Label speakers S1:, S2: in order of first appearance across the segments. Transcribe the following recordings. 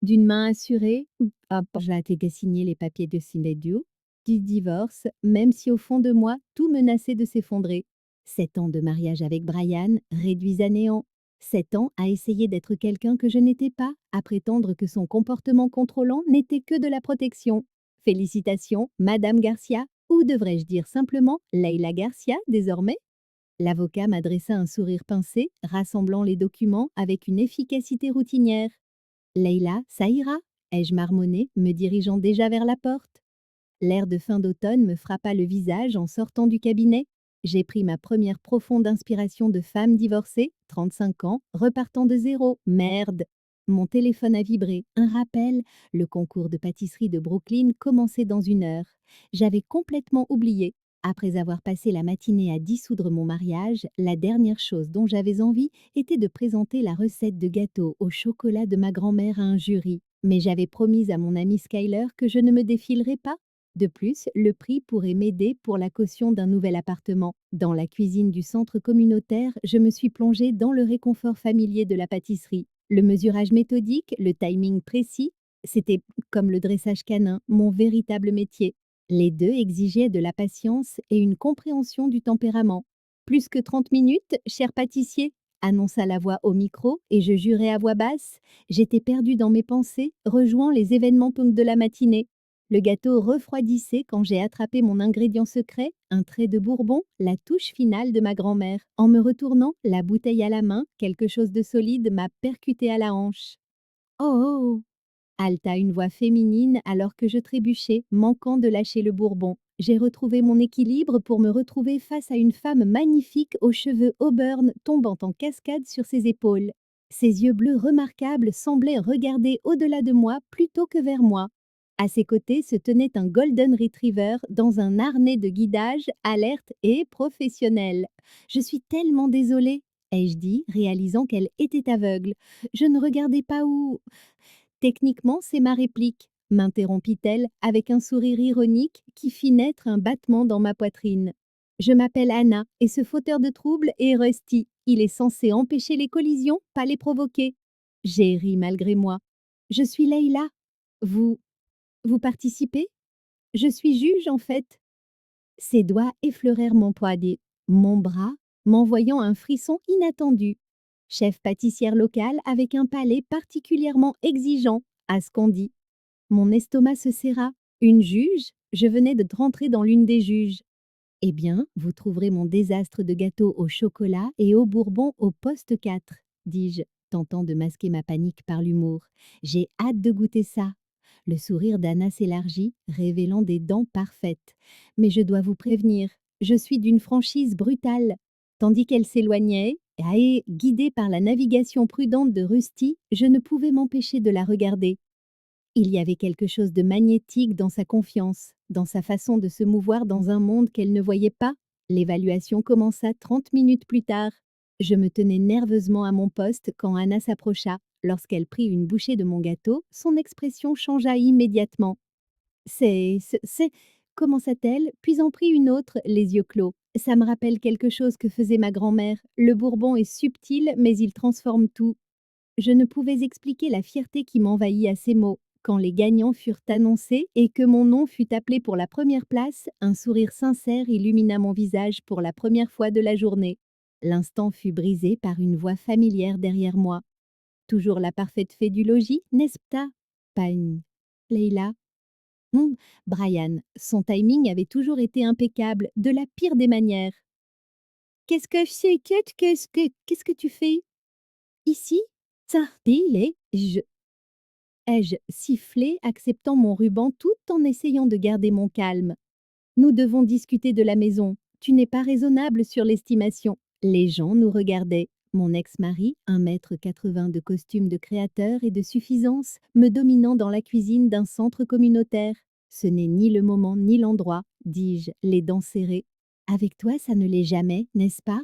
S1: d'une main assurée, j'ai été signer les papiers de Synédio, du divorce, même si au fond de moi, tout menaçait de s'effondrer. 7 ans de mariage avec Brian réduits à néant. 7 ans à essayer d'être quelqu'un que je n'étais pas, à prétendre que son comportement contrôlant n'était que de la protection. Félicitations, Madame Garcia, ou devrais-je dire simplement Leila Garcia désormais? L'avocat m'adressa un sourire pincé, rassemblant les documents avec une efficacité routinière. Leila, ça ira, ai-je marmonné, me dirigeant déjà vers la porte. L'air de fin d'automne me frappa le visage en sortant du cabinet. J'ai pris ma première profonde inspiration de femme divorcée, 35 ans, repartant de zéro. Merde! Mon téléphone a vibré. Un rappel. Le concours de pâtisserie de Brooklyn commençait dans 1 heure. J'avais complètement oublié. Après avoir passé la matinée à dissoudre mon mariage, la dernière chose dont j'avais envie était de présenter la recette de gâteau au chocolat de ma grand-mère à un jury. Mais j'avais promis à mon amie Skyler que je ne me défilerais pas. De plus, le prix pourrait m'aider pour la caution d'un nouvel appartement. Dans la cuisine du centre communautaire, je me suis plongée dans le réconfort familier de la pâtisserie. Le mesurage méthodique, le timing précis, c'était comme le dressage canin, mon véritable métier. Les deux exigeaient de la patience et une compréhension du tempérament. Plus que 30 minutes, cher pâtissier, annonça la voix au micro et je jurai à voix basse. J'étais perdue dans mes pensées, rejoint les événements de la matinée. Le gâteau refroidissait quand j'ai attrapé mon ingrédient secret, un trait de bourbon, la touche finale de ma grand-mère. En me retournant, la bouteille à la main, quelque chose de solide m'a percuté à la hanche. Oh oh! Haleta une voix féminine alors que je trébuchais, manquant de lâcher le bourbon. J'ai retrouvé mon équilibre pour me retrouver face à une femme magnifique aux cheveux auburn tombant en cascade sur ses épaules. Ses yeux bleus remarquables semblaient regarder au-delà de moi plutôt que vers moi. À ses côtés se tenait un golden retriever dans un harnais de guidage, alerte et professionnel. Je suis tellement désolée, ai-je dit, réalisant qu'elle était aveugle. Je ne regardais pas où. Techniquement, c'est ma réplique, m'interrompit-elle avec un sourire ironique qui fit naître un battement dans ma poitrine. Je m'appelle Anna et ce fauteur de troubles est Rusty. Il est censé empêcher les collisions, pas les provoquer. J'ai ri malgré moi. Je suis Leila. Vous, vous participez? Je suis juge en fait. Ses doigts effleurèrent mon poignet, mon bras, m'envoyant un frisson inattendu. Chef pâtissière locale avec un palais particulièrement exigeant, à ce qu'on dit. Mon estomac se serra. Une juge? Je venais de rentrer dans l'une des juges. Eh bien, vous trouverez mon désastre de gâteau au chocolat et au bourbon au poste 4, dis-je, tentant de masquer ma panique par l'humour. J'ai hâte de goûter ça. Le sourire d'Anna s'élargit, révélant des dents parfaites. Mais je dois vous prévenir, je suis d'une franchise brutale. Tandis qu'elle s'éloignait, et guidée par la navigation prudente de Rusty, je ne pouvais m'empêcher de la regarder. Il y avait quelque chose de magnétique dans sa confiance, dans sa façon de se mouvoir dans un monde qu'elle ne voyait pas. L'évaluation commença 30 minutes plus tard. Je me tenais nerveusement à mon poste quand Anna s'approcha. Lorsqu'elle prit une bouchée de mon gâteau, son expression changea immédiatement. C'est, commença-t-elle, puis en prit une autre, les yeux clos. Ça me rappelle quelque chose que faisait ma grand-mère. Le bourbon est subtil, mais il transforme tout. Je ne pouvais expliquer la fierté qui m'envahit à ces mots. Quand les gagnants furent annoncés et que mon nom fut appelé pour la première place, un sourire sincère illumina mon visage pour la première fois de la journée. L'instant fut brisé par une voix familière derrière moi. Toujours la parfaite fée du logis, n'est-ce pas? Pagne. Leila. Hum, Brian. Son timing avait toujours été impeccable, de la pire des manières. Qu'est-ce que c'est, Kate? Qu'est-ce que tu fais? Ici? Ça, ai-je sifflé, acceptant mon ruban tout en essayant de garder mon calme. Nous devons discuter de la maison. Tu n'es pas raisonnable sur l'estimation. Les gens nous regardaient. Mon ex-mari, 1,80 m de costume de créateur et de suffisance, me dominant dans la cuisine d'un centre communautaire. Ce n'est ni le moment ni l'endroit, dis-je, les dents serrées. Avec toi, ça ne l'est jamais, n'est-ce pas?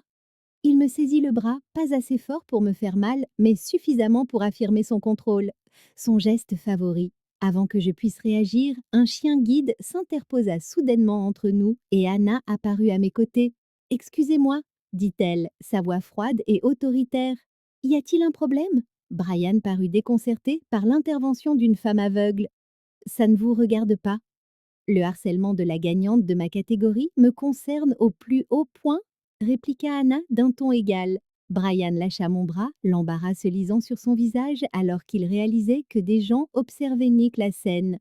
S1: Il me saisit le bras, pas assez fort pour me faire mal, mais suffisamment pour affirmer son contrôle. Son geste favori. Avant que je puisse réagir, un chien guide s'interposa soudainement entre nous et Anna apparut à mes côtés. Excusez-moi, dit-elle, sa voix froide et autoritaire. Y a-t-il un problème? Brian parut déconcerté par l'intervention d'une femme aveugle. Ça ne vous regarde pas? Le harcèlement de la gagnante de ma catégorie me concerne au plus haut point, répliqua Anna d'un ton égal. Brian lâcha mon bras, l'embarras se lisant sur son visage alors qu'il réalisait que des gens observaient Nick la scène.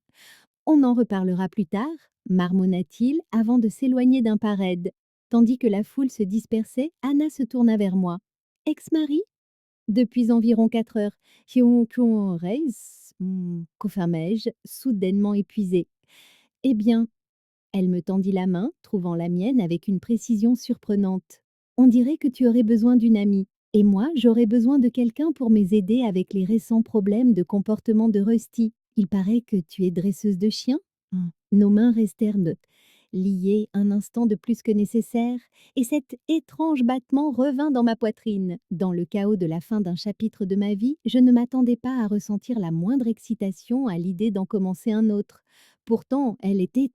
S1: On en reparlera plus tard, marmonna-t-il avant de s'éloigner d'un pas raide. Tandis que la foule se dispersait, Anna se tourna vers moi. Ex-mari? Depuis environ 4 heures. Qu'on reis, confirmai-je, soudainement épuisée. Eh bien, elle me tendit la main, trouvant la mienne avec une précision surprenante. On dirait que tu aurais besoin d'une amie. Et moi, j'aurais besoin de quelqu'un pour m'aider avec les récents problèmes de comportement de Rusty. Il paraît que tu es dresseuse de chiens. Nos mains restèrent liées un instant de plus que nécessaire, et cet étrange battement revint dans ma poitrine. Dans le chaos de la fin d'un chapitre de ma vie, je ne m'attendais pas à ressentir la moindre excitation à l'idée d'en commencer un autre. Pourtant, elle était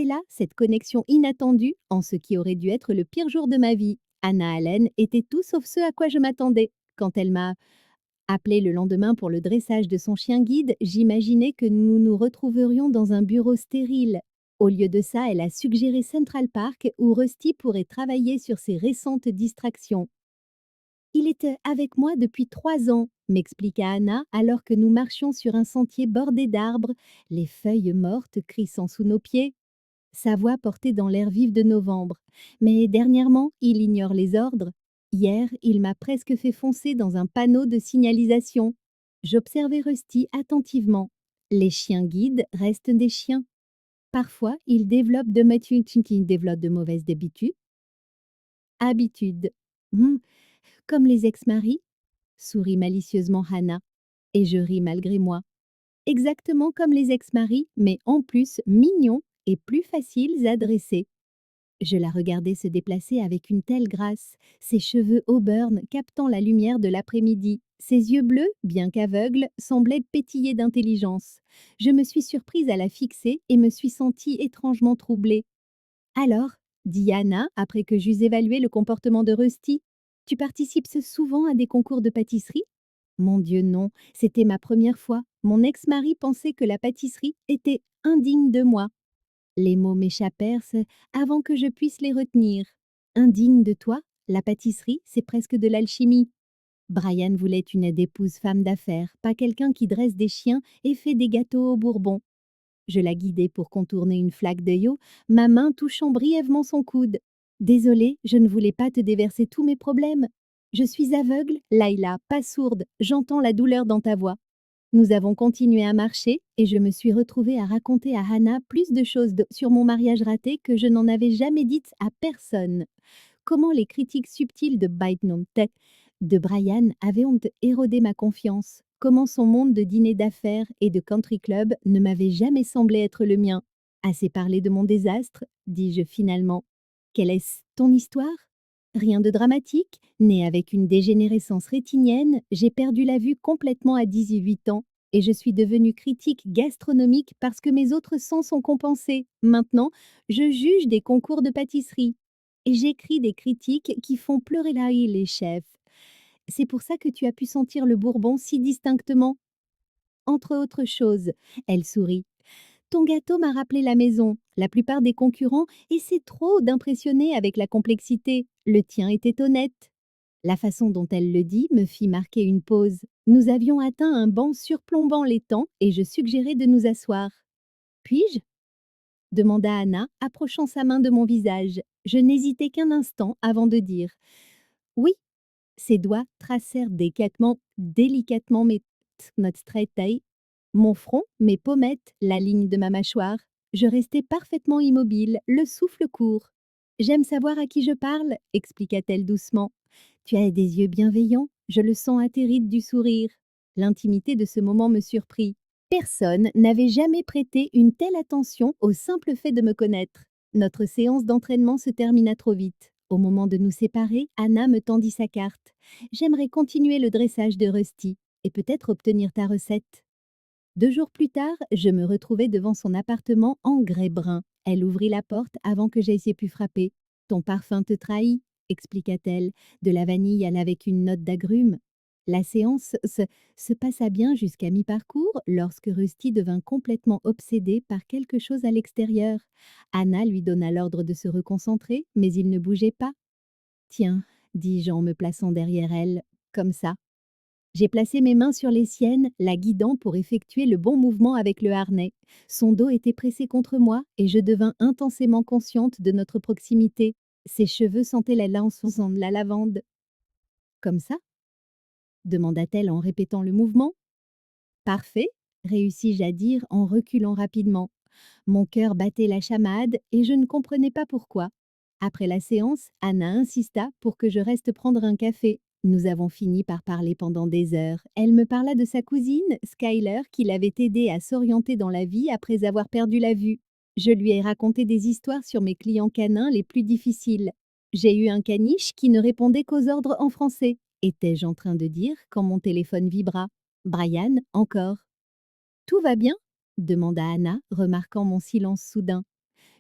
S1: là, cette connexion inattendue, en ce qui aurait dû être le pire jour de ma vie. Anna Allen était tout sauf ce à quoi je m'attendais. Quand elle m'a appelé le lendemain pour le dressage de son chien guide, j'imaginais que nous nous retrouverions dans un bureau stérile. Au lieu de ça, elle a suggéré Central Park où Rusty pourrait travailler sur ses récentes distractions. Il était avec moi depuis 3 ans, m'expliqua Anna alors que nous marchions sur un sentier bordé d'arbres, les feuilles mortes crissant sous nos pieds. Sa voix portait dans l'air vif de novembre. Mais dernièrement, il ignore les ordres. Hier, il m'a presque fait foncer dans un panneau de signalisation. J'observais Rusty attentivement. Les chiens guides restent des chiens. Parfois, ils développent de mauvaises habitudes. Hmm, comme les ex-maris, sourit malicieusement Hannah. Et je ris malgré moi. Exactement comme les ex-maris, mais en plus mignons et plus faciles à dresser. Je la regardais se déplacer avec une telle grâce, ses cheveux auburn captant la lumière de l'après-midi. Ses yeux bleus, bien qu'aveugles, semblaient pétiller d'intelligence. Je me suis surprise à la fixer et me suis sentie étrangement troublée. Alors, dit Anna, après que j'eus évalué le comportement de Rusty, tu participes souvent à des concours de pâtisserie? Mon Dieu, non, c'était ma première fois. Mon ex-mari pensait que la pâtisserie était indigne de moi. Les mots m'échappèrent avant que je puisse les retenir. Indigne de toi? La pâtisserie, c'est presque de l'alchimie. Brian voulait une épouse femme d'affaires, pas quelqu'un qui dresse des chiens et fait des gâteaux au bourbon. Je la guidai pour contourner une flaque d'œil, ma main touchant brièvement son coude. Désolée, je ne voulais pas te déverser tous mes problèmes. Je suis aveugle, Laila, pas sourde, j'entends la douleur dans ta voix. Nous avons continué à marcher et je me suis retrouvée à raconter à Hannah plus de choses sur mon mariage raté que je n'en avais jamais dites à personne. Comment les critiques subtiles de Bidenum Tech de Brian avaient érodé ma confiance. Comment son monde de dîner d'affaires et de country club ne m'avait jamais semblé être le mien. Assez parlé de mon désastre, dis-je finalement. Quelle est ton histoire? Rien de dramatique, née avec une dégénérescence rétinienne, j'ai perdu la vue complètement à 18 ans et je suis devenue critique gastronomique parce que mes autres sens sont compensés. Maintenant, je juge des concours de pâtisserie et j'écris des critiques qui font pleurer les chefs. C'est pour ça que tu as pu sentir le bourbon si distinctement. Entre autres choses, elle sourit. Ton gâteau m'a rappelé la maison. La plupart des concurrents essaient trop d'impressionner avec la complexité. Le tien était honnête. La façon dont elle le dit me fit marquer une pause. Nous avions atteint un banc surplombant l'étang et je suggérai de nous asseoir. Puis-je? Demanda Anna, approchant sa main de mon visage. Je n'hésitai qu'un instant avant de dire oui. Ses doigts tracèrent délicatement notre taille, mon front, mes pommettes, la ligne de ma mâchoire. Je restai parfaitement immobile, le souffle court. J'aime savoir à qui je parle, expliqua-t-elle doucement. Tu as des yeux bienveillants, je le sens atterri du sourire. L'intimité de ce moment me surprit. Personne n'avait jamais prêté une telle attention au simple fait de me connaître. Notre séance d'entraînement se termina trop vite. Au moment de nous séparer, Anna me tendit sa carte. J'aimerais continuer le dressage de Rusty et peut-être obtenir ta recette. 2 jours plus tard, je me retrouvai devant son appartement en grès brun. Elle ouvrit la porte avant que j'aie pu frapper. Ton parfum te trahit, expliqua-t-elle, de la vanille avec une note d'agrumes. La séance se passa bien jusqu'à mi-parcours lorsque Rusty devint complètement obsédé par quelque chose à l'extérieur. Anna lui donna l'ordre de se reconcentrer, mais il ne bougeait pas. Tiens, dis-je en me plaçant derrière elle, comme ça. J'ai placé mes mains sur les siennes, la guidant pour effectuer le bon mouvement avec le harnais. Son dos était pressé contre moi et je devins intensément consciente de notre proximité. Ses cheveux sentaient la l'encens de la lavande. Comme ça demanda-t-elle en répétant le mouvement. Parfait, réussis-je à dire en reculant rapidement. Mon cœur battait la chamade et je ne comprenais pas pourquoi. Après la séance, Anna insista pour que je reste prendre un café. Nous avons fini par parler pendant des heures. Elle me parla de sa cousine, Skyler, qui l'avait aidée à s'orienter dans la vie après avoir perdu la vue. Je lui ai raconté des histoires sur mes clients canins les plus difficiles. J'ai eu un caniche qui ne répondait qu'aux ordres en français. Étais-je en train de dire quand mon téléphone vibra? Brian, encore. Tout va bien? Demanda Anna, remarquant mon silence soudain.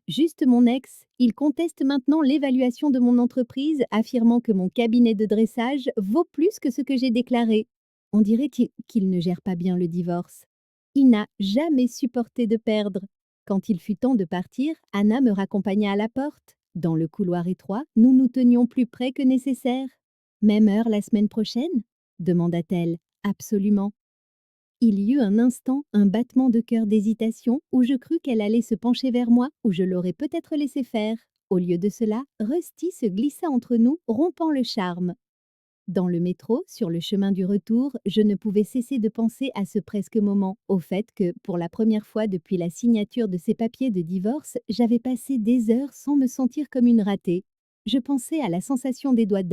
S1: Juste mon ex, il conteste maintenant l'évaluation de mon entreprise, affirmant que mon cabinet de dressage vaut plus que ce que j'ai déclaré. On dirait qu'il ne gère pas bien le divorce. Il n'a jamais supporté de perdre. Quand il fut temps de partir, Anna me raccompagna à la porte. Dans le couloir étroit, nous nous tenions plus près que nécessaire. Même heure la semaine prochaine? Demanda-t-elle. Absolument. Il y eut un instant, un battement de cœur d'hésitation, où je crus qu'elle allait se pencher vers moi, ou je l'aurais peut-être laissé faire. Au lieu de cela, Rusty se glissa entre nous, rompant le charme. Dans le métro, sur le chemin du retour, je ne pouvais cesser de penser à ce presque moment, au fait que, pour la première fois depuis la signature de ces papiers de divorce, j'avais passé des heures sans me sentir comme une ratée. Je pensais à la sensation des doigts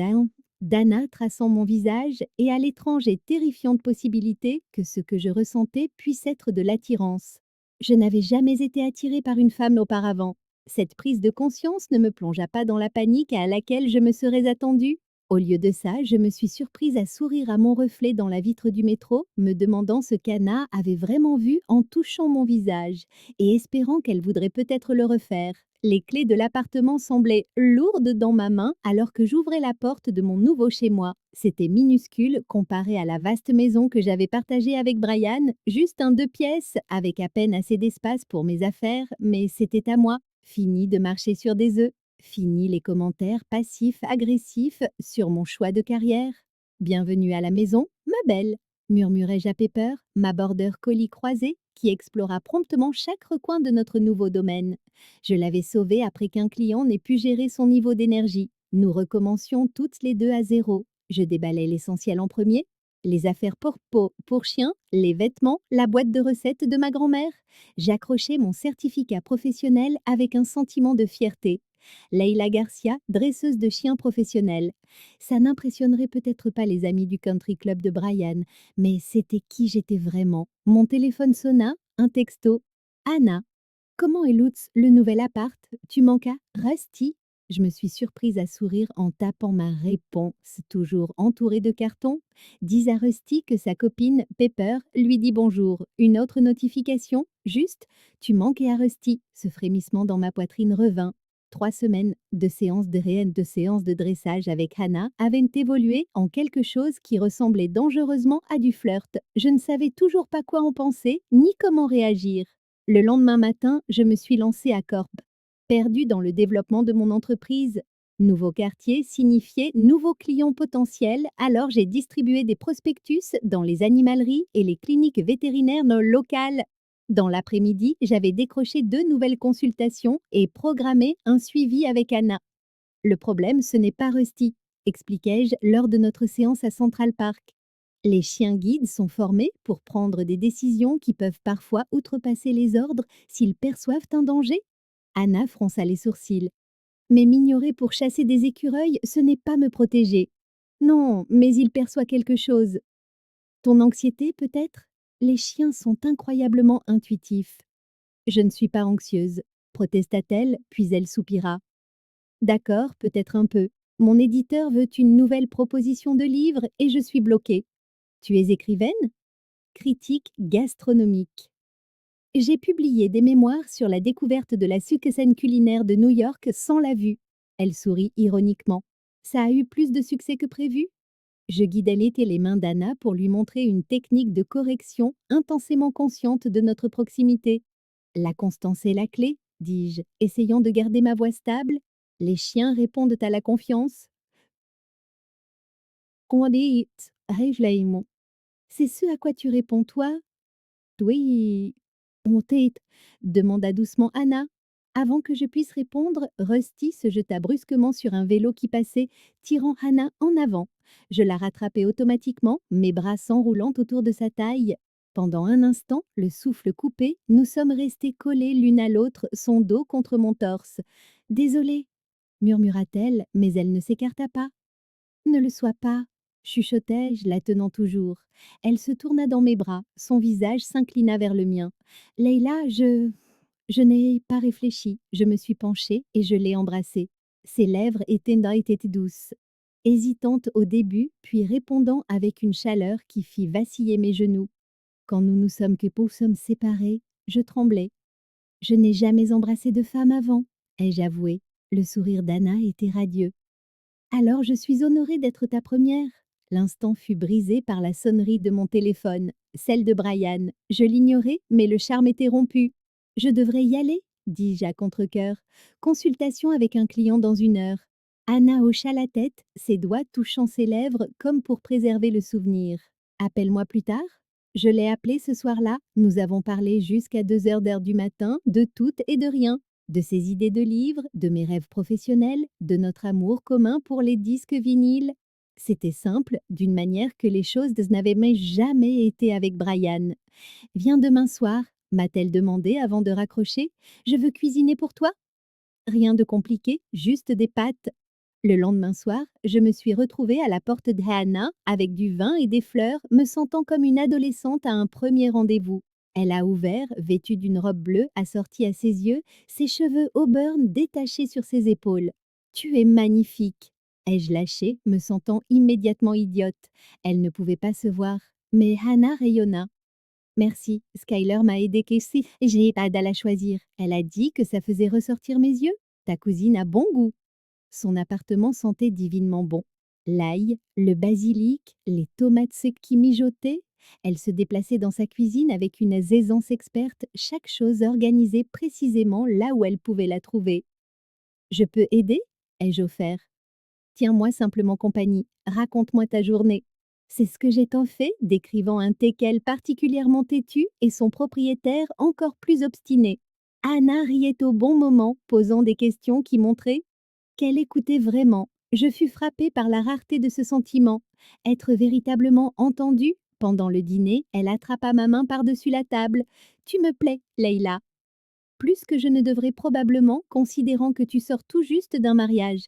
S1: d'Anna traçant mon visage et à l'étrange et terrifiante possibilité que ce que je ressentais puisse être de l'attirance. Je n'avais jamais été attirée par une femme auparavant. Cette prise de conscience ne me plongea pas dans la panique à laquelle je me serais attendue. Au lieu de ça, je me suis surprise à sourire à mon reflet dans la vitre du métro, me demandant ce qu'Anna avait vraiment vu en touchant mon visage, et espérant qu'elle voudrait peut-être le refaire. Les clés de l'appartement semblaient lourdes dans ma main alors que j'ouvrais la porte de mon nouveau chez-moi. C'était minuscule comparé à la vaste maison que j'avais partagée avec Brian, juste un 2 pièces, avec à peine assez d'espace pour mes affaires, mais c'était à moi. Fini de marcher sur des œufs. Fini les commentaires passifs-agressifs sur mon choix de carrière. Bienvenue à la maison, ma belle, murmurai-je à Pepper, ma border collie croisée, qui explora promptement chaque recoin de notre nouveau domaine. Je l'avais sauvée après qu'un client n'ait pu gérer son niveau d'énergie. Nous recommencions toutes les deux à zéro. Je déballai l'essentiel en premier. Les affaires pour chien, les vêtements, la boîte de recettes de ma grand-mère. J'accrochai mon certificat professionnel avec un sentiment de fierté. Leila Garcia, dresseuse de chiens professionnelle. Ça n'impressionnerait peut-être pas les amis du country club de Brian, mais c'était qui j'étais vraiment. Mon téléphone sonna, un texto. Anna, comment est Lutz, le nouvel appart? Tu manques à Rusty? Je me suis surprise à sourire en tapant ma réponse, toujours entourée de cartons. Dis à Rusty que sa copine, Pepper, lui dit bonjour. Une autre notification, juste, tu manquais à Rusty. Ce frémissement dans ma poitrine revint. 3 semaines de séances de dressage avec Hannah avaient évolué en quelque chose qui ressemblait dangereusement à du flirt. Je ne savais toujours pas quoi en penser, ni comment réagir. Le lendemain matin, je me suis lancée à Corp. Perdue dans le développement de mon entreprise. Nouveau quartier signifiait nouveaux clients potentiels, alors j'ai distribué des prospectus dans les animaleries et les cliniques vétérinaires locales. Dans l'après-midi, j'avais décroché 2 nouvelles consultations et programmé un suivi avec Anna. Le problème, ce n'est pas Rusty, expliquai-je lors de notre séance à Central Park. Les chiens guides sont formés pour prendre des décisions qui peuvent parfois outrepasser les ordres s'ils perçoivent un danger. Anna fronça les sourcils. Mais m'ignorer pour chasser des écureuils, ce n'est pas me protéger. Non, mais il perçoit quelque chose. Ton anxiété, peut-être? Les chiens sont incroyablement intuitifs. Je ne suis pas anxieuse, protesta-t-elle, puis elle soupira. D'accord, peut-être un peu. Mon éditeur veut une nouvelle proposition de livre et je suis bloquée. Tu es écrivaine? Critique gastronomique. J'ai publié des mémoires sur la découverte de la succursale culinaire de New York sans la vue. Elle sourit ironiquement. Ça a eu plus de succès que prévu? Je guidais les mains d'Anna pour lui montrer une technique de correction intensément consciente de notre proximité. La constance est la clé, dis-je, essayant de garder ma voix stable. Les chiens répondent à la confiance. Condiet, Rejleimo. C'est ce à quoi tu réponds, toi? Oui, on t'est, demanda doucement Anna. Avant que je puisse répondre, Rusty se jeta brusquement sur un vélo qui passait, tirant Hannah en avant. Je la rattrapai automatiquement, mes bras s'enroulant autour de sa taille. Pendant un instant, le souffle coupé, nous sommes restés collés l'une à l'autre, son dos contre mon torse. Désolée, murmura-t-elle, mais elle ne s'écarta pas. Ne le sois pas, chuchotai-je, la tenant toujours. Elle se tourna dans mes bras, son visage s'inclina vers le mien. Leila, je n'ai pas réfléchi, je me suis penchée et je l'ai embrassée. Ses lèvres étaient douces, hésitantes au début, puis répondant avec une chaleur qui fit vaciller mes genoux. Quand nous nous sommes séparés, je tremblais. Je n'ai jamais embrassé de femme avant, ai-je avoué. Le sourire d'Anna était radieux. Alors je suis honorée d'être ta première. L'instant fut brisé par la sonnerie de mon téléphone, celle de Brian. Je l'ignorais, mais le charme était rompu. Je devrais y aller, dis-je à contre-cœur. Consultation avec un client dans 1 heure. Anna hocha la tête, ses doigts touchant ses lèvres comme pour préserver le souvenir. Appelle-moi plus tard. Je l'ai appelé ce soir-là. Nous avons parlé jusqu'à 2 heures du matin, de tout et de rien. De ses idées de livres, de mes rêves professionnels, de notre amour commun pour les disques vinyles. C'était simple, d'une manière que les choses n'avaient mais jamais été avec Brian. Viens demain soir, m'a-t-elle demandé avant de raccrocher. Je veux cuisiner pour toi. Rien de compliqué, juste des pâtes. Le lendemain soir, je me suis retrouvée à la porte de Hannah avec du vin et des fleurs, me sentant comme une adolescente à un premier rendez-vous. Elle a ouvert, vêtue d'une robe bleue assortie à ses yeux, ses cheveux auburn détachés sur ses épaules. Tu es magnifique, ai-je lâché, me sentant immédiatement idiote. Elle ne pouvait pas se voir, mais Hannah rayonna. Merci, Skyler m'a aidé Casey et j'ai pas à la choisir. Elle a dit que ça faisait ressortir mes yeux. Ta cousine a bon goût. Son appartement sentait divinement bon. L'ail, le basilic, les tomates secs qui mijotaient. Elle se déplaçait dans sa cuisine avec une aisance experte, chaque chose organisée précisément là où elle pouvait la trouver. Je peux aider? Ai-je offert. Tiens-moi simplement compagnie, raconte-moi ta journée. C'est ce que j'ai tant fait, décrivant un teckel particulièrement têtu et son propriétaire encore plus obstiné. Anna riait au bon moment, posant des questions qui montraient qu'elle écoutait vraiment. Je fus frappée par la rareté de ce sentiment. Être véritablement entendue. Pendant le dîner, elle attrapa ma main par-dessus la table. Tu me plais, Leila. Plus que je ne devrais probablement, considérant que tu sors tout juste d'un mariage.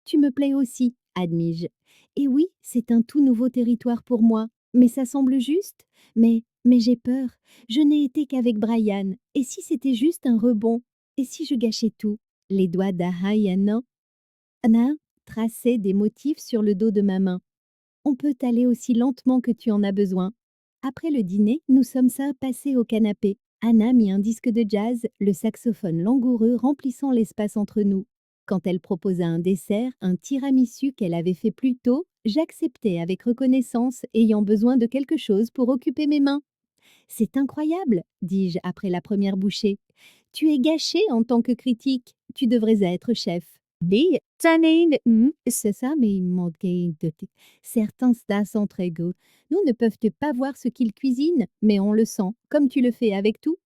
S1: Tu me plais aussi, admis-je. Et oui, c'est un tout nouveau territoire pour moi. Mais ça semble juste. Mais j'ai peur. Je n'ai été qu'avec Brian. Et si c'était juste un rebond? Et si je gâchais tout? Les doigts d'Ahayana Anna traçait des motifs sur le dos de ma main. On peut aller aussi lentement que tu en as besoin. Après le dîner, nous sommes ça passés au canapé. Anna mit un disque de jazz, le saxophone langoureux remplissant l'espace entre nous. Quand elle proposa un dessert, un tiramisu qu'elle avait fait plus tôt, j'acceptai avec reconnaissance, ayant besoin de quelque chose pour occuper mes mains. C'est incroyable, dis-je après la première bouchée. Tu es gâché en tant que critique. Tu devrais être chef. B. C'est ça, mais il manque de certains stas entre égaux. Nous ne peuvent pas voir ce qu'ils cuisinent, mais on le sent, comme tu le fais avec tout.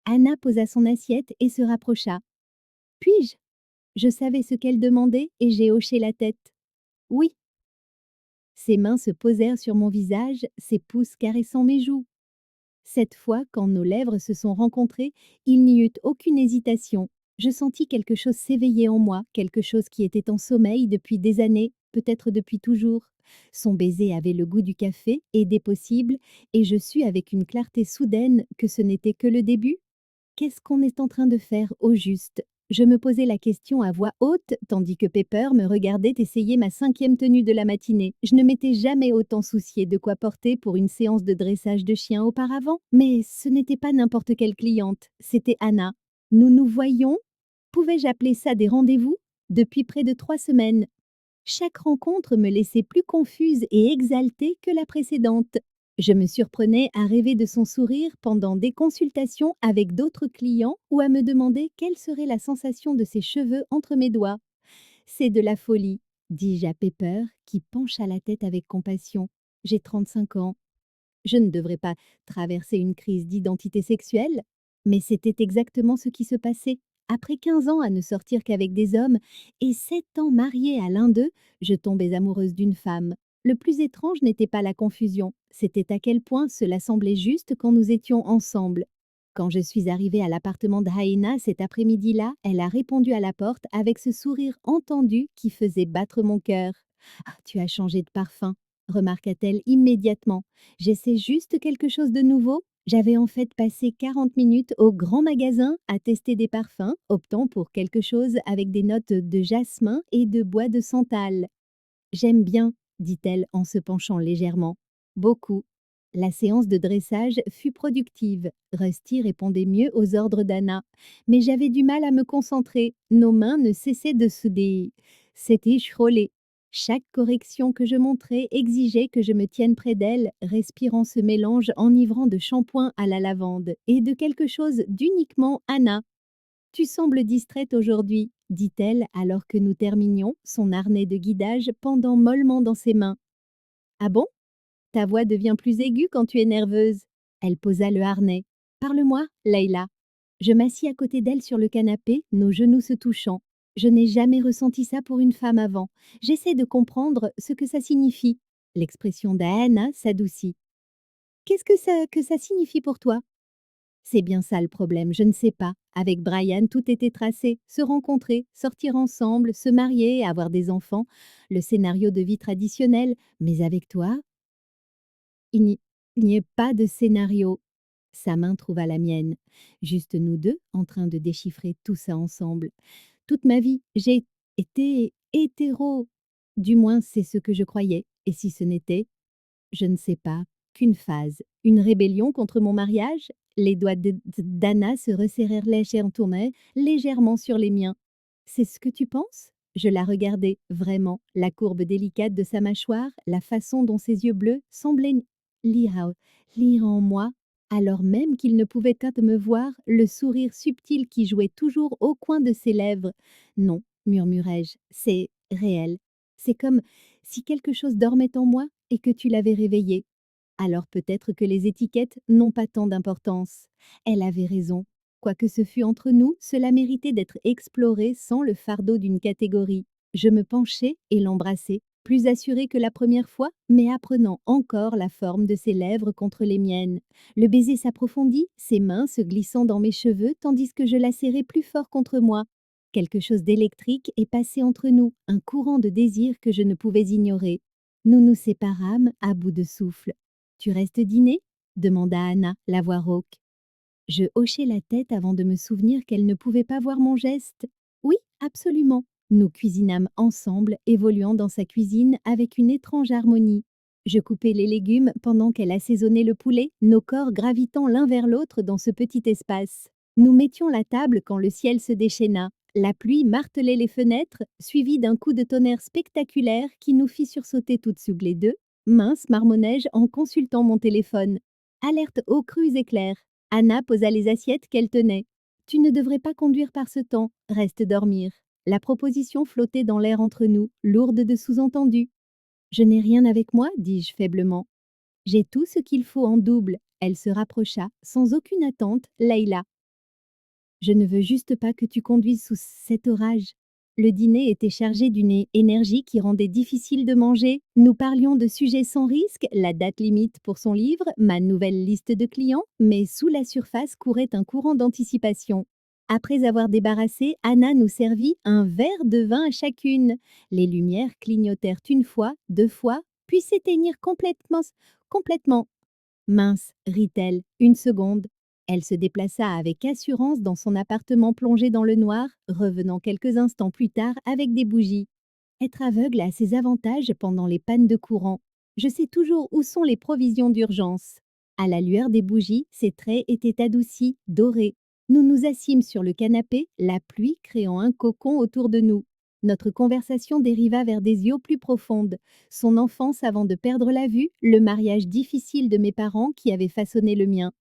S1: Anna posa son assiette et se rapprocha. Puis-je? Je savais ce qu'elle demandait et j'ai hoché la tête. Oui. Ses mains se posèrent sur mon visage, ses pouces caressant mes joues. Cette fois, quand nos lèvres se sont rencontrées, il n'y eut aucune hésitation. Je sentis quelque chose s'éveiller en moi, quelque chose qui était en sommeil depuis des années, peut-être depuis toujours. Son baiser avait le goût du café et des possibles, et je sus avec une clarté soudaine que ce n'était que le début. Qu'est-ce qu'on est en train de faire au juste? Je me posais la question à voix haute, tandis que Pepper me regardait essayer ma 5e tenue de la matinée. Je ne m'étais jamais autant souciée de quoi porter pour une séance de dressage de chiens auparavant. Mais ce n'était pas n'importe quelle cliente, c'était Anna. Nous nous voyions? Pouvais-je appeler ça des rendez-vous? Depuis près de 3 semaines. Chaque rencontre me laissait plus confuse et exaltée que la précédente. Je me surprenais à rêver de son sourire pendant des consultations avec d'autres clients ou à me demander quelle serait la sensation de ses cheveux entre mes doigts. C'est de la folie, dis-je à Pepper, qui pencha la tête avec compassion. J'ai 35 ans. Je ne devrais pas traverser une crise d'identité sexuelle, mais c'était exactement ce qui se passait. Après 15 ans à ne sortir qu'avec des hommes et 7 ans mariée à l'un d'eux, je tombais amoureuse d'une femme. Le plus étrange n'était pas la confusion, c'était à quel point cela semblait juste quand nous étions ensemble. Quand je suis arrivée à l'appartement de Haïna cet après-midi-là, elle a répondu à la porte avec ce sourire entendu qui faisait battre mon cœur. Ah, tu as changé de parfum, remarqua-t-elle immédiatement. J'essaie juste quelque chose de nouveau. J'avais en fait passé 40 minutes au grand magasin à tester des parfums, optant pour quelque chose avec des notes de jasmin et de bois de santal. J'aime bien, dit-elle en se penchant légèrement. Beaucoup. La séance de dressage fut productive. Rusty répondait mieux aux ordres d'Anna. Mais j'avais du mal à me concentrer. Nos mains ne cessaient de se C'était frôlé. Chaque correction que je montrais exigeait que je me tienne près d'elle, respirant ce mélange enivrant de shampoing à la lavande et de quelque chose d'uniquement Anna. Tu sembles distraite aujourd'hui, dit-elle alors que nous terminions, son harnais de guidage pendant mollement dans ses mains. Ah bon? Ta voix devient plus aiguë quand tu es nerveuse. Elle posa le harnais. Parle-moi, Leïla. Je m'assis à côté d'elle sur le canapé, nos genoux se touchant. Je n'ai jamais ressenti ça pour une femme avant. J'essaie de comprendre ce que ça signifie. L'expression d'Anna s'adoucit. Qu'est-ce que ça signifie pour toi? C'est bien ça le problème, je ne sais pas. Avec Brian, tout était tracé. Se rencontrer, sortir ensemble, se marier, avoir des enfants. Le scénario de vie traditionnel. Mais avec toi, il n'y est pas de scénario. Sa main trouva la mienne. Juste nous deux, en train de déchiffrer tout ça ensemble. Toute ma vie, j'ai été hétéro. Du moins, c'est ce que je croyais. Et si ce n'était, je ne sais pas, qu'une phase, une rébellion contre mon mariage? Les doigts d'Anna se resserrèrent légèrement sur les miens. C'est ce que tu penses? Je la regardais, vraiment, la courbe délicate de sa mâchoire, la façon dont ses yeux bleus semblaient lire, lire en moi, alors même qu'il ne pouvait qu'à me voir, le sourire subtil qui jouait toujours au coin de ses lèvres. Non, murmurai-je, c'est réel. C'est comme si quelque chose dormait en moi et que tu l'avais réveillé. Alors peut-être que les étiquettes n'ont pas tant d'importance. Elle avait raison. Quoi que ce fût entre nous, cela méritait d'être exploré sans le fardeau d'une catégorie. Je me penchai et l'embrassai, plus assurée que la première fois, mais apprenant encore la forme de ses lèvres contre les miennes. Le baiser s'approfondit, ses mains se glissant dans mes cheveux tandis que je la serrais plus fort contre moi. Quelque chose d'électrique est passé entre nous, un courant de désir que je ne pouvais ignorer. Nous nous séparâmes à bout de souffle. Tu restes dîner? Demanda Anna, la voix rauque. Je hochai la tête avant de me souvenir qu'elle ne pouvait pas voir mon geste. Oui, absolument. Nous cuisinâmes ensemble, évoluant dans sa cuisine avec une étrange harmonie. Je coupais les légumes pendant qu'elle assaisonnait le poulet, nos corps gravitant l'un vers l'autre dans ce petit espace. Nous mettions la table quand le ciel se déchaîna. La pluie martelait les fenêtres, suivie d'un coup de tonnerre spectaculaire qui nous fit sursauter toutes sous les deux. Mince, marmonnai-je en consultant mon téléphone. Alerte aux crues éclairs. Anna posa les assiettes qu'elle tenait. Tu ne devrais pas conduire par ce temps, reste dormir. La proposition flottait dans l'air entre nous, lourde de sous-entendus. Je n'ai rien avec moi, dis-je faiblement. J'ai tout ce qu'il faut en double. Elle se rapprocha, sans aucune attente, Leïla. Je ne veux juste pas que tu conduises sous cet orage. Le dîner était chargé d'une énergie qui rendait difficile de manger. Nous parlions de sujets sans risque, la date limite pour son livre, ma nouvelle liste de clients, mais sous la surface courait un courant d'anticipation. Après avoir débarrassé, Anna nous servit un verre de vin à chacune. Les lumières clignotèrent une fois, deux fois, puis s'éteignirent complètement. Mince, rit-elle, une seconde. Elle se déplaça avec assurance dans son appartement plongé dans le noir, revenant quelques instants plus tard avec des bougies. Être aveugle a ses avantages pendant les pannes de courant. Je sais toujours où sont les provisions d'urgence. À la lueur des bougies, ses traits étaient adoucis, dorés. Nous nous assîmes sur le canapé, la pluie créant un cocon autour de nous. Notre conversation dériva vers des eaux plus profondes. Son enfance avant de perdre la vue, le mariage difficile de mes parents qui avait façonné le mien.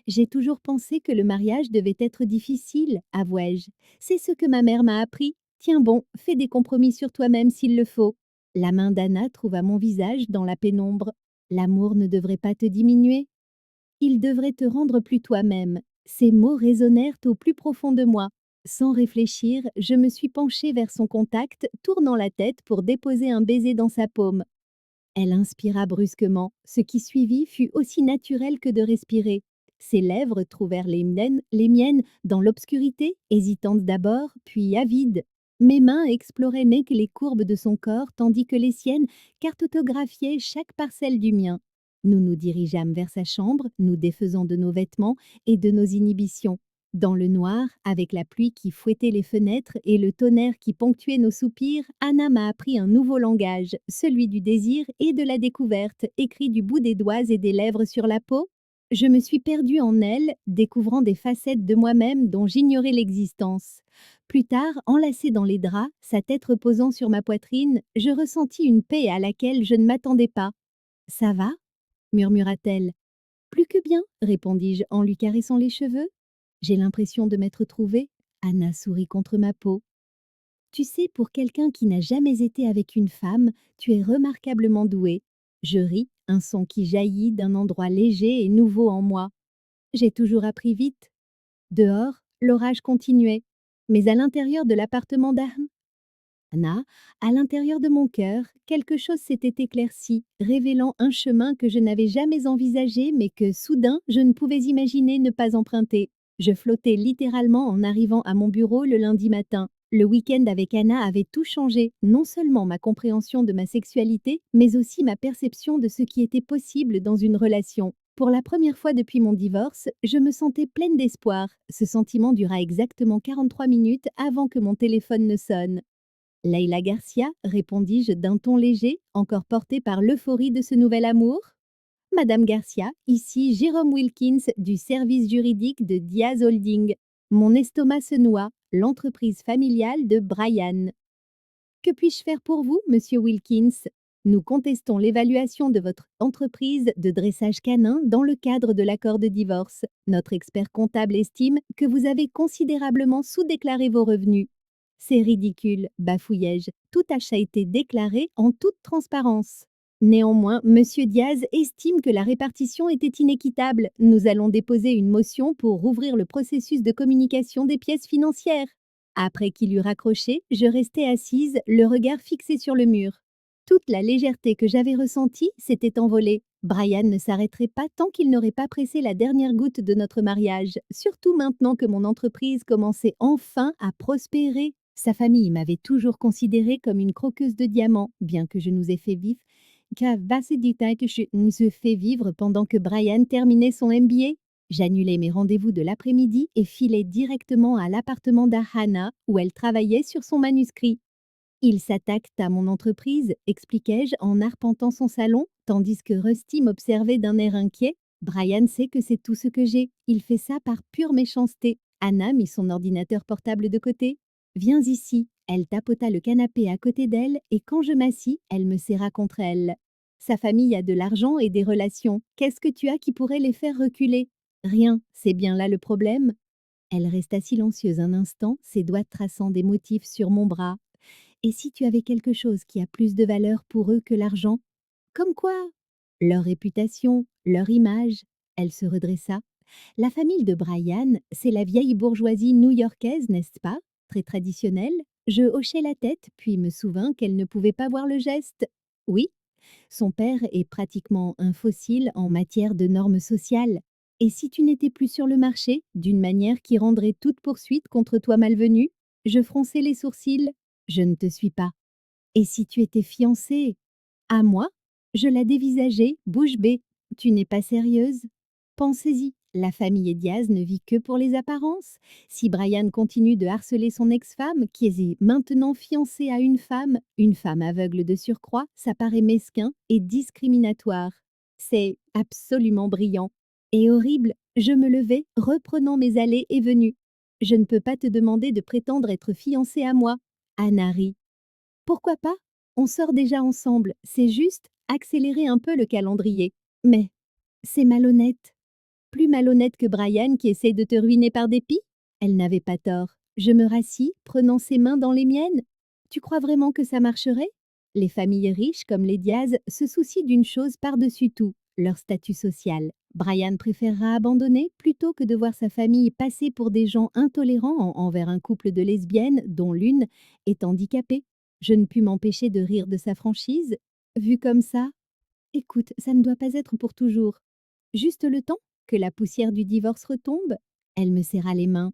S1: J'ai toujours pensé que le mariage devait être difficile, avouai-je. C'est ce que ma mère m'a appris. Tiens bon, fais des compromis sur toi-même s'il le faut. La main d'Anna trouva mon visage dans la pénombre. L'amour ne devrait pas te diminuer. Il devrait te rendre plus toi-même. Ces mots résonnèrent au plus profond de moi. Sans réfléchir, je me suis penchée vers son contact, tournant la tête pour déposer un baiser dans sa paume. Elle inspira brusquement. Ce qui suivit fut aussi naturel que de respirer. Ses lèvres trouvèrent les miennes dans l'obscurité, hésitantes d'abord, puis avides. Mes mains exploraient que les courbes de son corps, tandis que les siennes cartographiaient chaque parcelle du mien. Nous nous dirigeâmes vers sa chambre, nous défaisant de nos vêtements et de nos inhibitions. Dans le noir, avec la pluie qui fouettait les fenêtres et le tonnerre qui ponctuait nos soupirs, Anna m'a appris un nouveau langage, celui du désir et de la découverte, écrit du bout des doigts et des lèvres sur la peau. Je me suis perdue en elle, découvrant des facettes de moi-même dont j'ignorais l'existence. Plus tard, enlacée dans les draps, sa tête reposant sur ma poitrine, je ressentis une paix à laquelle je ne m'attendais pas. Ça va murmura-t-elle. Plus que bien, répondis-je en lui caressant les cheveux. J'ai l'impression de m'être trouvée. Anna sourit contre ma peau. Tu sais, pour quelqu'un qui n'a jamais été avec une femme, tu es remarquablement douée. Je ris, un son qui jaillit d'un endroit léger et nouveau en moi. J'ai toujours appris vite. Dehors, l'orage continuait. Mais à l'intérieur de l'appartement Anna, à l'intérieur de mon cœur, quelque chose s'était éclairci, révélant un chemin que je n'avais jamais envisagé mais que, soudain, je ne pouvais imaginer ne pas emprunter. Je flottais littéralement en arrivant à mon bureau le lundi matin. Le week-end avec Anna avait tout changé, non seulement ma compréhension de ma sexualité, mais aussi ma perception de ce qui était possible dans une relation. Pour la première fois depuis mon divorce, je me sentais pleine d'espoir. Ce sentiment dura exactement 43 minutes avant que mon téléphone ne sonne. Leila Garcia, répondis-je d'un ton léger, encore porté par l'euphorie de ce nouvel amour. Madame Garcia, ici Jérôme Wilkins du service juridique de Diaz Holding. Mon estomac se noie, l'entreprise familiale de Brian. Que puis-je faire pour vous, monsieur Wilkins? Nous contestons l'évaluation de votre entreprise de dressage canin dans le cadre de l'accord de divorce. Notre expert comptable estime que vous avez considérablement sous-déclaré vos revenus. C'est ridicule, bafouillai-je. Tout achat a été déclaré en toute transparence. Néanmoins, Monsieur Diaz estime que la répartition était inéquitable. Nous allons déposer une motion pour rouvrir le processus de communication des pièces financières. Après qu'il eut raccroché, je restais assise, le regard fixé sur le mur. Toute la légèreté que j'avais ressentie s'était envolée. Brian ne s'arrêterait pas tant qu'il n'aurait pas pressé la dernière goutte de notre mariage, surtout maintenant que mon entreprise commençait enfin à prospérer. Sa famille m'avait toujours considérée comme une croqueuse de diamants, bien que je nous ai fait vivre. Que je nous ai fait vivre pendant que Brian terminait son MBA. J'annulai mes rendez-vous de l'après-midi et filai directement à l'appartement d'Ahana où elle travaillait sur son manuscrit. Il s'attaque à mon entreprise, expliquai-je en arpentant son salon, tandis que Rusty m'observait d'un air inquiet. Brian sait que c'est tout ce que j'ai. Il fait ça par pure méchanceté. Anna mit son ordinateur portable de côté. Viens ici. Elle tapota le canapé à côté d'elle et quand je m'assis, elle me serra contre elle. Sa famille a de l'argent et des relations. Qu'est-ce que tu as qui pourrait les faire reculer? Rien, c'est bien là le problème. Elle resta silencieuse un instant, ses doigts traçant des motifs sur mon bras. Et si tu avais quelque chose qui a plus de valeur pour eux que l'argent? Comme quoi? Leur réputation, leur image. Elle se redressa. La famille de Brian, c'est la vieille bourgeoisie new-yorkaise, n'est-ce pas? Très traditionnelle. Je hochai la tête, puis me souvins qu'elle ne pouvait pas voir le geste. Oui, son père est pratiquement un fossile en matière de normes sociales. Et si tu n'étais plus sur le marché, d'une manière qui rendrait toute poursuite contre toi malvenue? Je fronçai les sourcils. Je ne te suis pas. Et si tu étais fiancée? À moi? Je la dévisageai, bouche bée. Tu n'es pas sérieuse? Pensez-y, la famille Diaz ne vit que pour les apparences. Si Brian continue de harceler son ex-femme, qui est maintenant fiancée à une femme aveugle de surcroît, ça paraît mesquin et discriminatoire. C'est absolument brillant. Et horrible, je me levai, reprenant mes allées et venues. Je ne peux pas te demander de prétendre être fiancée à moi. Anna rit. Pourquoi pas? On sort déjà ensemble, c'est juste accélérer un peu le calendrier. Mais c'est malhonnête. Plus malhonnête que Brian qui essaye de te ruiner par dépit? Elle n'avait pas tort. Je me rassis, prenant ses mains dans les miennes. Tu crois vraiment que ça marcherait? Les familles riches comme les Diaz se soucient d'une chose par-dessus tout, leur statut social. Brian préférera abandonner plutôt que de voir sa famille passer pour des gens intolérants envers un couple de lesbiennes dont l'une est handicapée. Je ne pus m'empêcher de rire de sa franchise. Vu comme ça, écoute, ça ne doit pas être pour toujours. Juste le temps que la poussière du divorce retombe. Elle me serra les mains.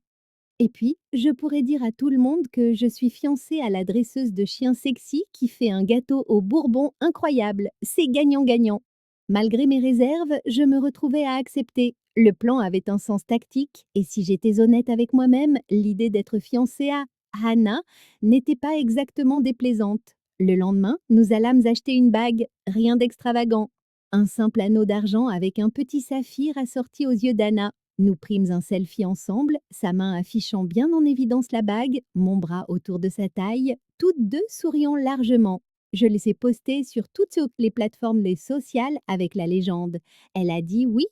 S1: Et puis, je pourrais dire à tout le monde que je suis fiancée à la dresseuse de chiens sexy qui fait un gâteau au bourbon incroyable. C'est gagnant-gagnant. Malgré mes réserves, je me retrouvais à accepter. Le plan avait un sens tactique, et si j'étais honnête avec moi-même, l'idée d'être fiancée à Hannah n'était pas exactement déplaisante. Le lendemain, nous allâmes acheter une bague, rien d'extravagant. Un simple anneau d'argent avec un petit saphir assorti aux yeux d'Anna. Nous prîmes un selfie ensemble, sa main affichant bien en évidence la bague, mon bras autour de sa taille, toutes deux souriant largement. Je les ai postées sur toutes les plateformes sociales avec la légende. Elle a dit oui.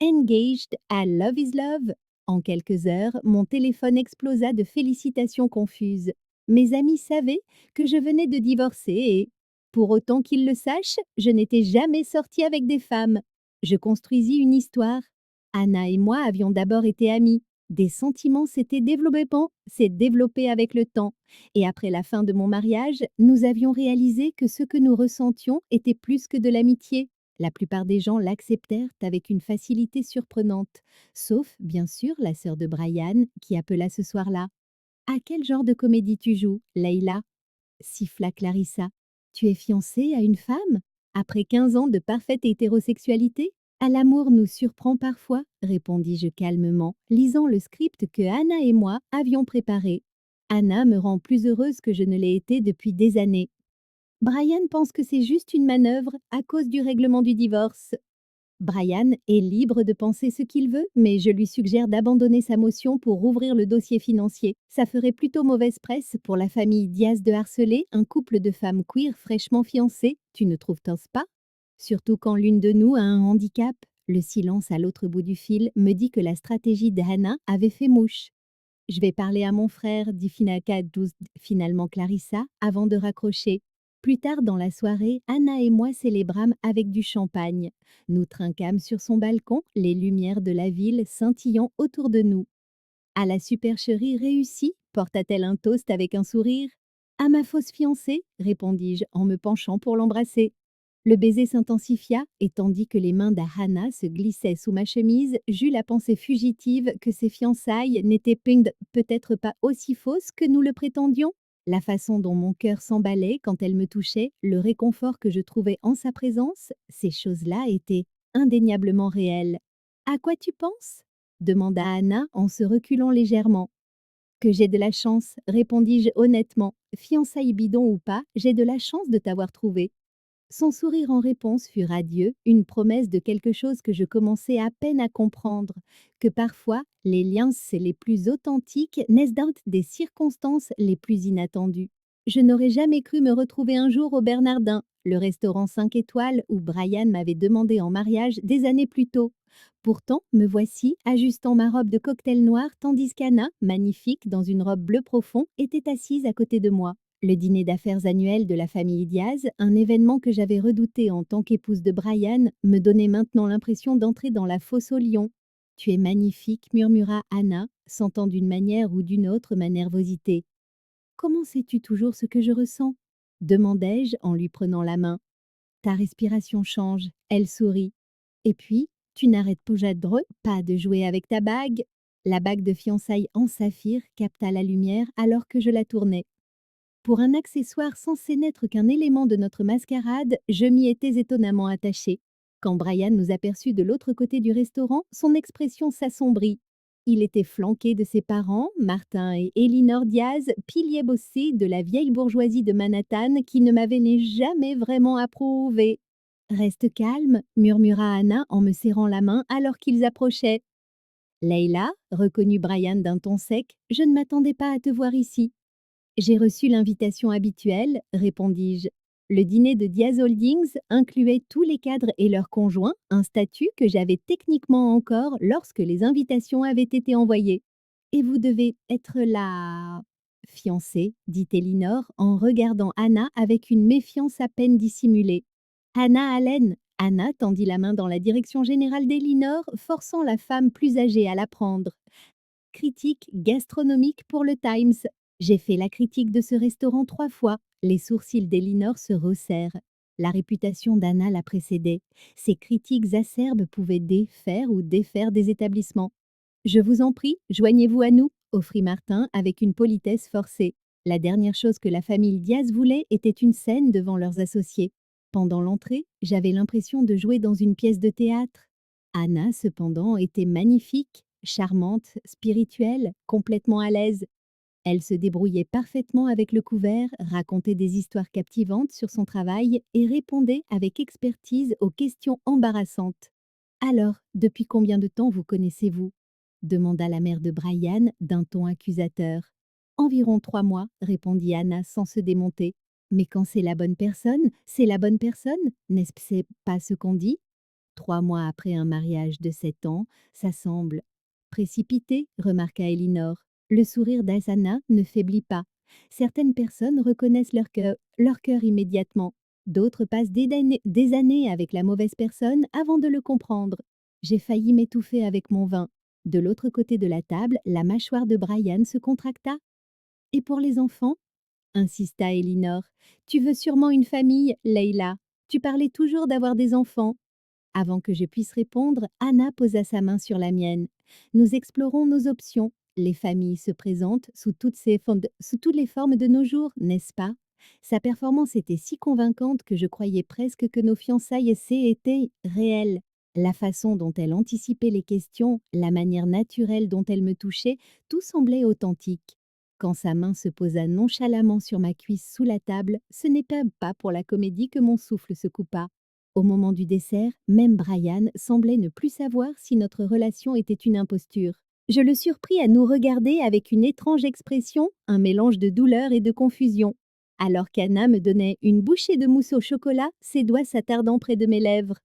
S1: Engaged à Love is Love. En quelques heures, mon téléphone explosa de félicitations confuses. Mes amis savaient que je venais de divorcer et, pour autant qu'ils le sachent, je n'étais jamais sortie avec des femmes. Je construisis une histoire. Anna et moi avions d'abord été amies. Des sentiments s'est développé avec le temps. Et après la fin de mon mariage, nous avions réalisé que ce que nous ressentions était plus que de l'amitié. La plupart des gens l'acceptèrent avec une facilité surprenante, sauf, bien sûr, la sœur de Brian, qui appela ce soir-là. À quel genre de comédie tu joues, Leila? Siffla Clarissa. Tu es fiancée à une femme? Après 15 ans de parfaite hétérosexualité? À l'amour nous surprend parfois, répondis-je calmement, lisant le script que Anna et moi avions préparé. Anna me rend plus heureuse que je ne l'ai été depuis des années. Brian pense que c'est juste une manœuvre à cause du règlement du divorce. Brian est libre de penser ce qu'il veut, mais je lui suggère d'abandonner sa motion pour rouvrir le dossier financier. Ça ferait plutôt mauvaise presse pour la famille Diaz de harceler un couple de femmes queer fraîchement fiancées, tu ne trouves-t-il pas? Surtout quand l'une de nous a un handicap. Le silence à l'autre bout du fil me dit que la stratégie d'Hannah avait fait mouche. Je vais parler à mon frère, dit finalement Clarissa, avant de raccrocher. Plus tard dans la soirée, Anna et moi célébrâmes avec du champagne. Nous trinquâmes sur son balcon, les lumières de la ville scintillant autour de nous. À la supercherie réussie, porta-t-elle un toast avec un sourire. À ma fausse fiancée, répondis-je en me penchant pour l'embrasser. Le baiser s'intensifia, et tandis que les mains d'Hannah se glissaient sous ma chemise, j'eus la pensée fugitive que ces fiançailles n'étaient peut-être pas aussi fausses que nous le prétendions. La façon dont mon cœur s'emballait quand elle me touchait, le réconfort que je trouvais en sa présence, ces choses-là étaient indéniablement réelles. À quoi tu penses? Demanda Anna en se reculant légèrement. Que j'ai de la chance, répondis-je honnêtement. Fiançailles bidon ou pas, j'ai de la chance de t'avoir trouvé. Son sourire en réponse fut radieux, une promesse de quelque chose que je commençais à peine à comprendre, que parfois les liens les plus authentiques naissent des circonstances les plus inattendues. Je n'aurais jamais cru me retrouver un jour au Bernardin, le restaurant 5 étoiles où Brian m'avait demandé en mariage des années plus tôt. Pourtant, me voici ajustant ma robe de cocktail noir tandis qu'Anna, magnifique dans une robe bleu profond, était assise à côté de moi. Le dîner d'affaires annuel de la famille Diaz, un événement que j'avais redouté en tant qu'épouse de Brian, me donnait maintenant l'impression d'entrer dans la fosse aux lions. « Tu es magnifique », murmura Anna, sentant d'une manière ou d'une autre ma nervosité. « Comment sais-tu toujours ce que je ressens ?» demandai-je en lui prenant la main. « Ta respiration change. » Elle sourit. « Et puis, tu n'arrêtes pas de jouer avec ta bague. » La bague de fiançailles en saphir capta la lumière alors que je la tournais. Pour un accessoire censé n'être qu'un élément de notre mascarade, je m'y étais étonnamment attachée. Quand Brian nous aperçut de l'autre côté du restaurant, son expression s'assombrit. Il était flanqué de ses parents, Martin et Elinor Diaz, piliers bossés de la vieille bourgeoisie de Manhattan qui ne m'avait jamais vraiment approuvée. « Reste calme », murmura Anna en me serrant la main alors qu'ils approchaient. « Leila », reconnut Brian d'un ton sec, « je ne m'attendais pas à te voir ici. » J'ai reçu l'invitation habituelle, répondis-je. Le dîner de Diaz Holdings incluait tous les cadres et leurs conjoints, un statut que j'avais techniquement encore lorsque les invitations avaient été envoyées. Et vous devez être la fiancée, dit Elinor en regardant Anna avec une méfiance à peine dissimulée. Hannah Allen. Anna tendit la main dans la direction générale d'Elinor, forçant la femme plus âgée à la prendre. Critique gastronomique pour le Times. J'ai fait la critique de ce restaurant 3 fois. Les sourcils d'Elinor se resserrent. La réputation d'Anna la précédait. Ses critiques acerbes pouvaient défaire ou défaire des établissements. Je vous en prie, joignez-vous à nous, offrit Martin avec une politesse forcée. La dernière chose que la famille Diaz voulait était une scène devant leurs associés. Pendant l'entrée, j'avais l'impression de jouer dans une pièce de théâtre. Anna, cependant, était magnifique, charmante, spirituelle, complètement à l'aise. Elle se débrouillait parfaitement avec le couvert, racontait des histoires captivantes sur son travail et répondait avec expertise aux questions embarrassantes. Alors, depuis combien de temps vous connaissez-vous demanda la mère de Brian d'un ton accusateur. Environ 3 mois, répondit Anna sans se démonter. Mais quand c'est la bonne personne, n'est-ce pas ce qu'on dit 3 mois après un mariage de 7 ans, ça semble précipité, remarqua Elinor. Le sourire d'Asana ne faiblit pas. Certaines personnes reconnaissent leur cœur immédiatement. D'autres passent des années avec la mauvaise personne avant de le comprendre. J'ai failli m'étouffer avec mon vin. De l'autre côté de la table, la mâchoire de Brian se contracta. Et pour les enfants insista Elinor. Tu veux sûrement une famille, Leila. Tu parlais toujours d'avoir des enfants. Avant que je puisse répondre, Anna posa sa main sur la mienne. Nous explorons nos options. Les familles se présentent sous toutes les formes de nos jours, n'est-ce pas? Sa performance était si convaincante que je croyais presque que nos fiançailles étaient réelles. La façon dont elle anticipait les questions, la manière naturelle dont elle me touchait, tout semblait authentique. Quand sa main se posa nonchalamment sur ma cuisse sous la table, ce n'est pas pour la comédie que mon souffle se coupa. Au moment du dessert, même Brian semblait ne plus savoir si notre relation était une imposture. Je le surpris à nous regarder avec une étrange expression, un mélange de douleur et de confusion. Alors qu'Anna me donnait une bouchée de mousse au chocolat, ses doigts s'attardant près de mes lèvres.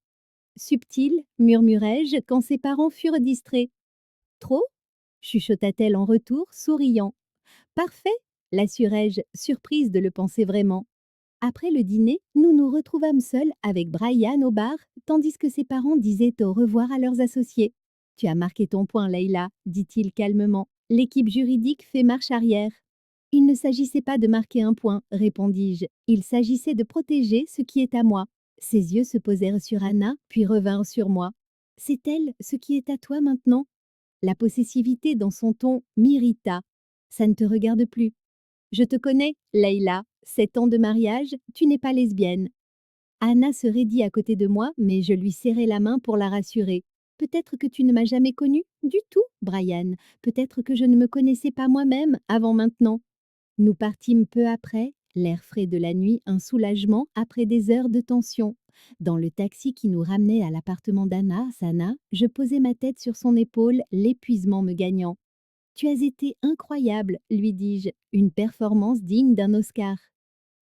S1: Subtil, murmurai-je quand ses parents furent distraits. Trop chuchota-t-elle en retour, souriant. Parfait, l'assurai-je, surprise de le penser vraiment. Après le dîner, nous nous retrouvâmes seuls avec Brian au bar, tandis que ses parents disaient au revoir à leurs associés. Tu as marqué ton point, Leila, dit-il calmement. L'équipe juridique fait marche arrière. Il ne s'agissait pas de marquer un point, répondis-je. Il s'agissait de protéger ce qui est à moi. Ses yeux se posèrent sur Anna, puis revinrent sur moi. C'est elle, ce qui est à toi maintenant. La possessivité dans son ton m'irrita. Ça ne te regarde plus. Je te connais, Leila. 7 ans de mariage, tu n'es pas lesbienne. Anna se raidit à côté de moi, mais je lui serrai la main pour la rassurer. Peut-être que tu ne m'as jamais connue du tout, Brian. Peut-être que je ne me connaissais pas moi-même avant maintenant. Nous partîmes peu après, l'air frais de la nuit, un soulagement après des heures de tension. Dans le taxi qui nous ramenait à l'appartement d'Anna, Sana, je posai ma tête sur son épaule, l'épuisement me gagnant. Tu as été incroyable, lui dis-je, une performance digne d'un Oscar.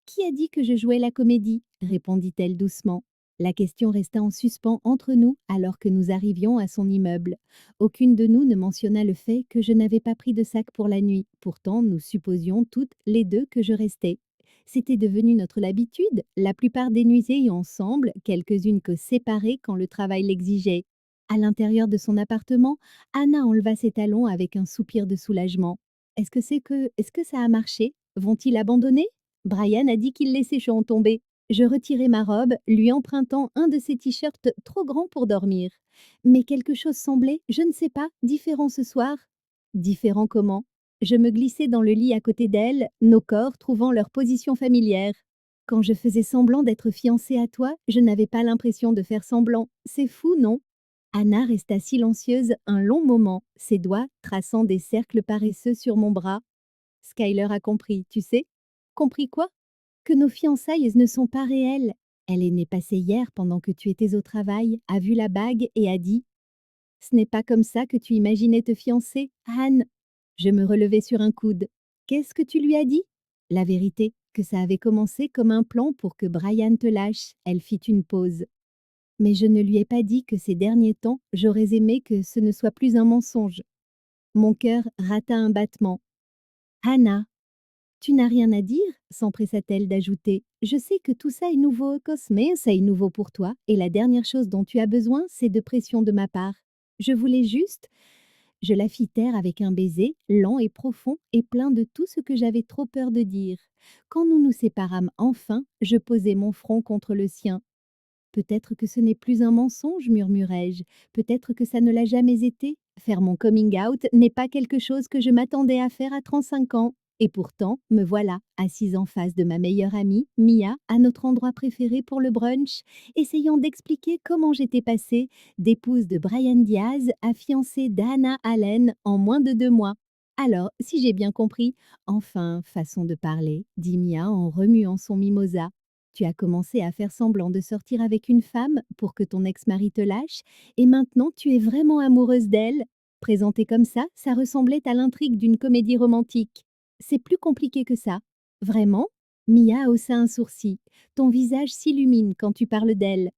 S1: Qui a dit que je jouais la comédie répondit-elle doucement. La question resta en suspens entre nous alors que nous arrivions à son immeuble. Aucune de nous ne mentionna le fait que je n'avais pas pris de sac pour la nuit. Pourtant, nous supposions toutes les deux que je restais. C'était devenu notre habitude, la plupart des nuits ayant ensemble, quelques-unes que séparées quand le travail l'exigeait. À l'intérieur de son appartement, Anna enleva ses talons avec un soupir de soulagement. Est-ce que ça a marché? Vont-ils abandonner? Brian a dit qu'il laissait chaud en tomber. Je retirai ma robe, lui empruntant un de ses t-shirts trop grands pour dormir. Mais quelque chose semblait, je ne sais pas, différent ce soir. Différent comment? Je me glissai dans le lit à côté d'elle, nos corps trouvant leur position familière. Quand je faisais semblant d'être fiancée à toi, je n'avais pas l'impression de faire semblant. C'est fou, non? Anna resta silencieuse un long moment, ses doigts traçant des cercles paresseux sur mon bras. Skyler a compris, tu sais? Compris quoi? Que nos fiançailles ne sont pas réelles. Elle est née passée hier pendant que tu étais au travail, a vu la bague et a dit: ce n'est pas comme ça que tu imaginais te fiancer, Anne. Je me relevai sur un coude. Qu'est-ce que tu lui as dit? La vérité, que ça avait commencé comme un plan pour que Brian te lâche. Elle fit une pause. Mais je ne lui ai pas dit que ces derniers temps, j'aurais aimé que ce ne soit plus un mensonge. Mon cœur rata un battement. Hannah, tu n'as rien à dire s'empressa-t-elle d'ajouter. Je sais que tout ça est nouveau, Cosme, ça est nouveau pour toi, et la dernière chose dont tu as besoin, c'est de pression de ma part. Je voulais juste. Je la fis taire avec un baiser, lent et profond, et plein de tout ce que j'avais trop peur de dire. Quand nous nous séparâmes enfin, je posai mon front contre le sien. Peut-être que ce n'est plus un mensonge, murmurai-je. Peut-être que ça ne l'a jamais été. Faire mon coming out n'est pas quelque chose que je m'attendais à faire à 35 ans. Et pourtant, me voilà, assise en face de ma meilleure amie, Mia, à notre endroit préféré pour le brunch, essayant d'expliquer comment j'étais passée d'épouse de Brian Diaz à fiancée d'Anna Allen en moins de 2 mois. Alors, si j'ai bien compris, enfin, façon de parler, dit Mia en remuant son mimosa. Tu as commencé à faire semblant de sortir avec une femme pour que ton ex-mari te lâche, et maintenant tu es vraiment amoureuse d'elle. Présenté comme ça ressemblait à l'intrigue d'une comédie romantique. C'est plus compliqué que ça. Vraiment? Mia haussa un sourcil. Ton visage s'illumine quand tu parles d'elle.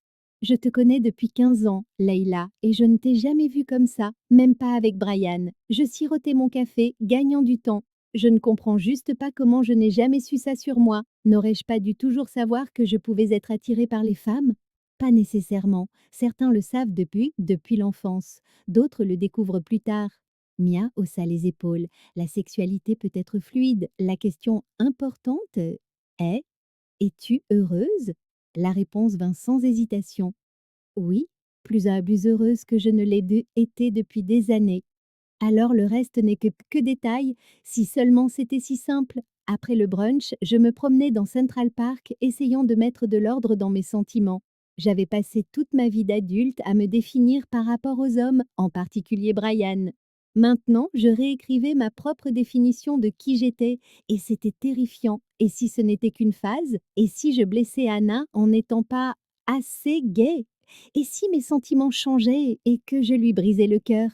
S1: Je te connais depuis 15 ans, Leïla, et je ne t'ai jamais vue comme ça, même pas avec Brian. Je sirotais mon café, gagnant du temps. Je ne comprends juste pas comment je n'ai jamais su ça sur moi. N'aurais-je pas dû toujours savoir que je pouvais être attirée par les femmes? Pas nécessairement. Certains le savent depuis l'enfance. D'autres le découvrent plus tard. Mia haussa les épaules. La sexualité peut être fluide. La question importante est: es-tu heureuse? La réponse vint sans hésitation. Oui, plus heureuse que je ne été depuis des années. Alors le reste n'est que détail, si seulement c'était si simple. Après le brunch, je me promenais dans Central Park, essayant de mettre de l'ordre dans mes sentiments. J'avais passé toute ma vie d'adulte à me définir par rapport aux hommes, en particulier Brian. Maintenant, je réécrivais ma propre définition de qui j'étais, et c'était terrifiant. Et si ce n'était qu'une phase? Et si je blessais Anna en n'étant pas assez gay? Et si mes sentiments changeaient et que je lui brisais le cœur?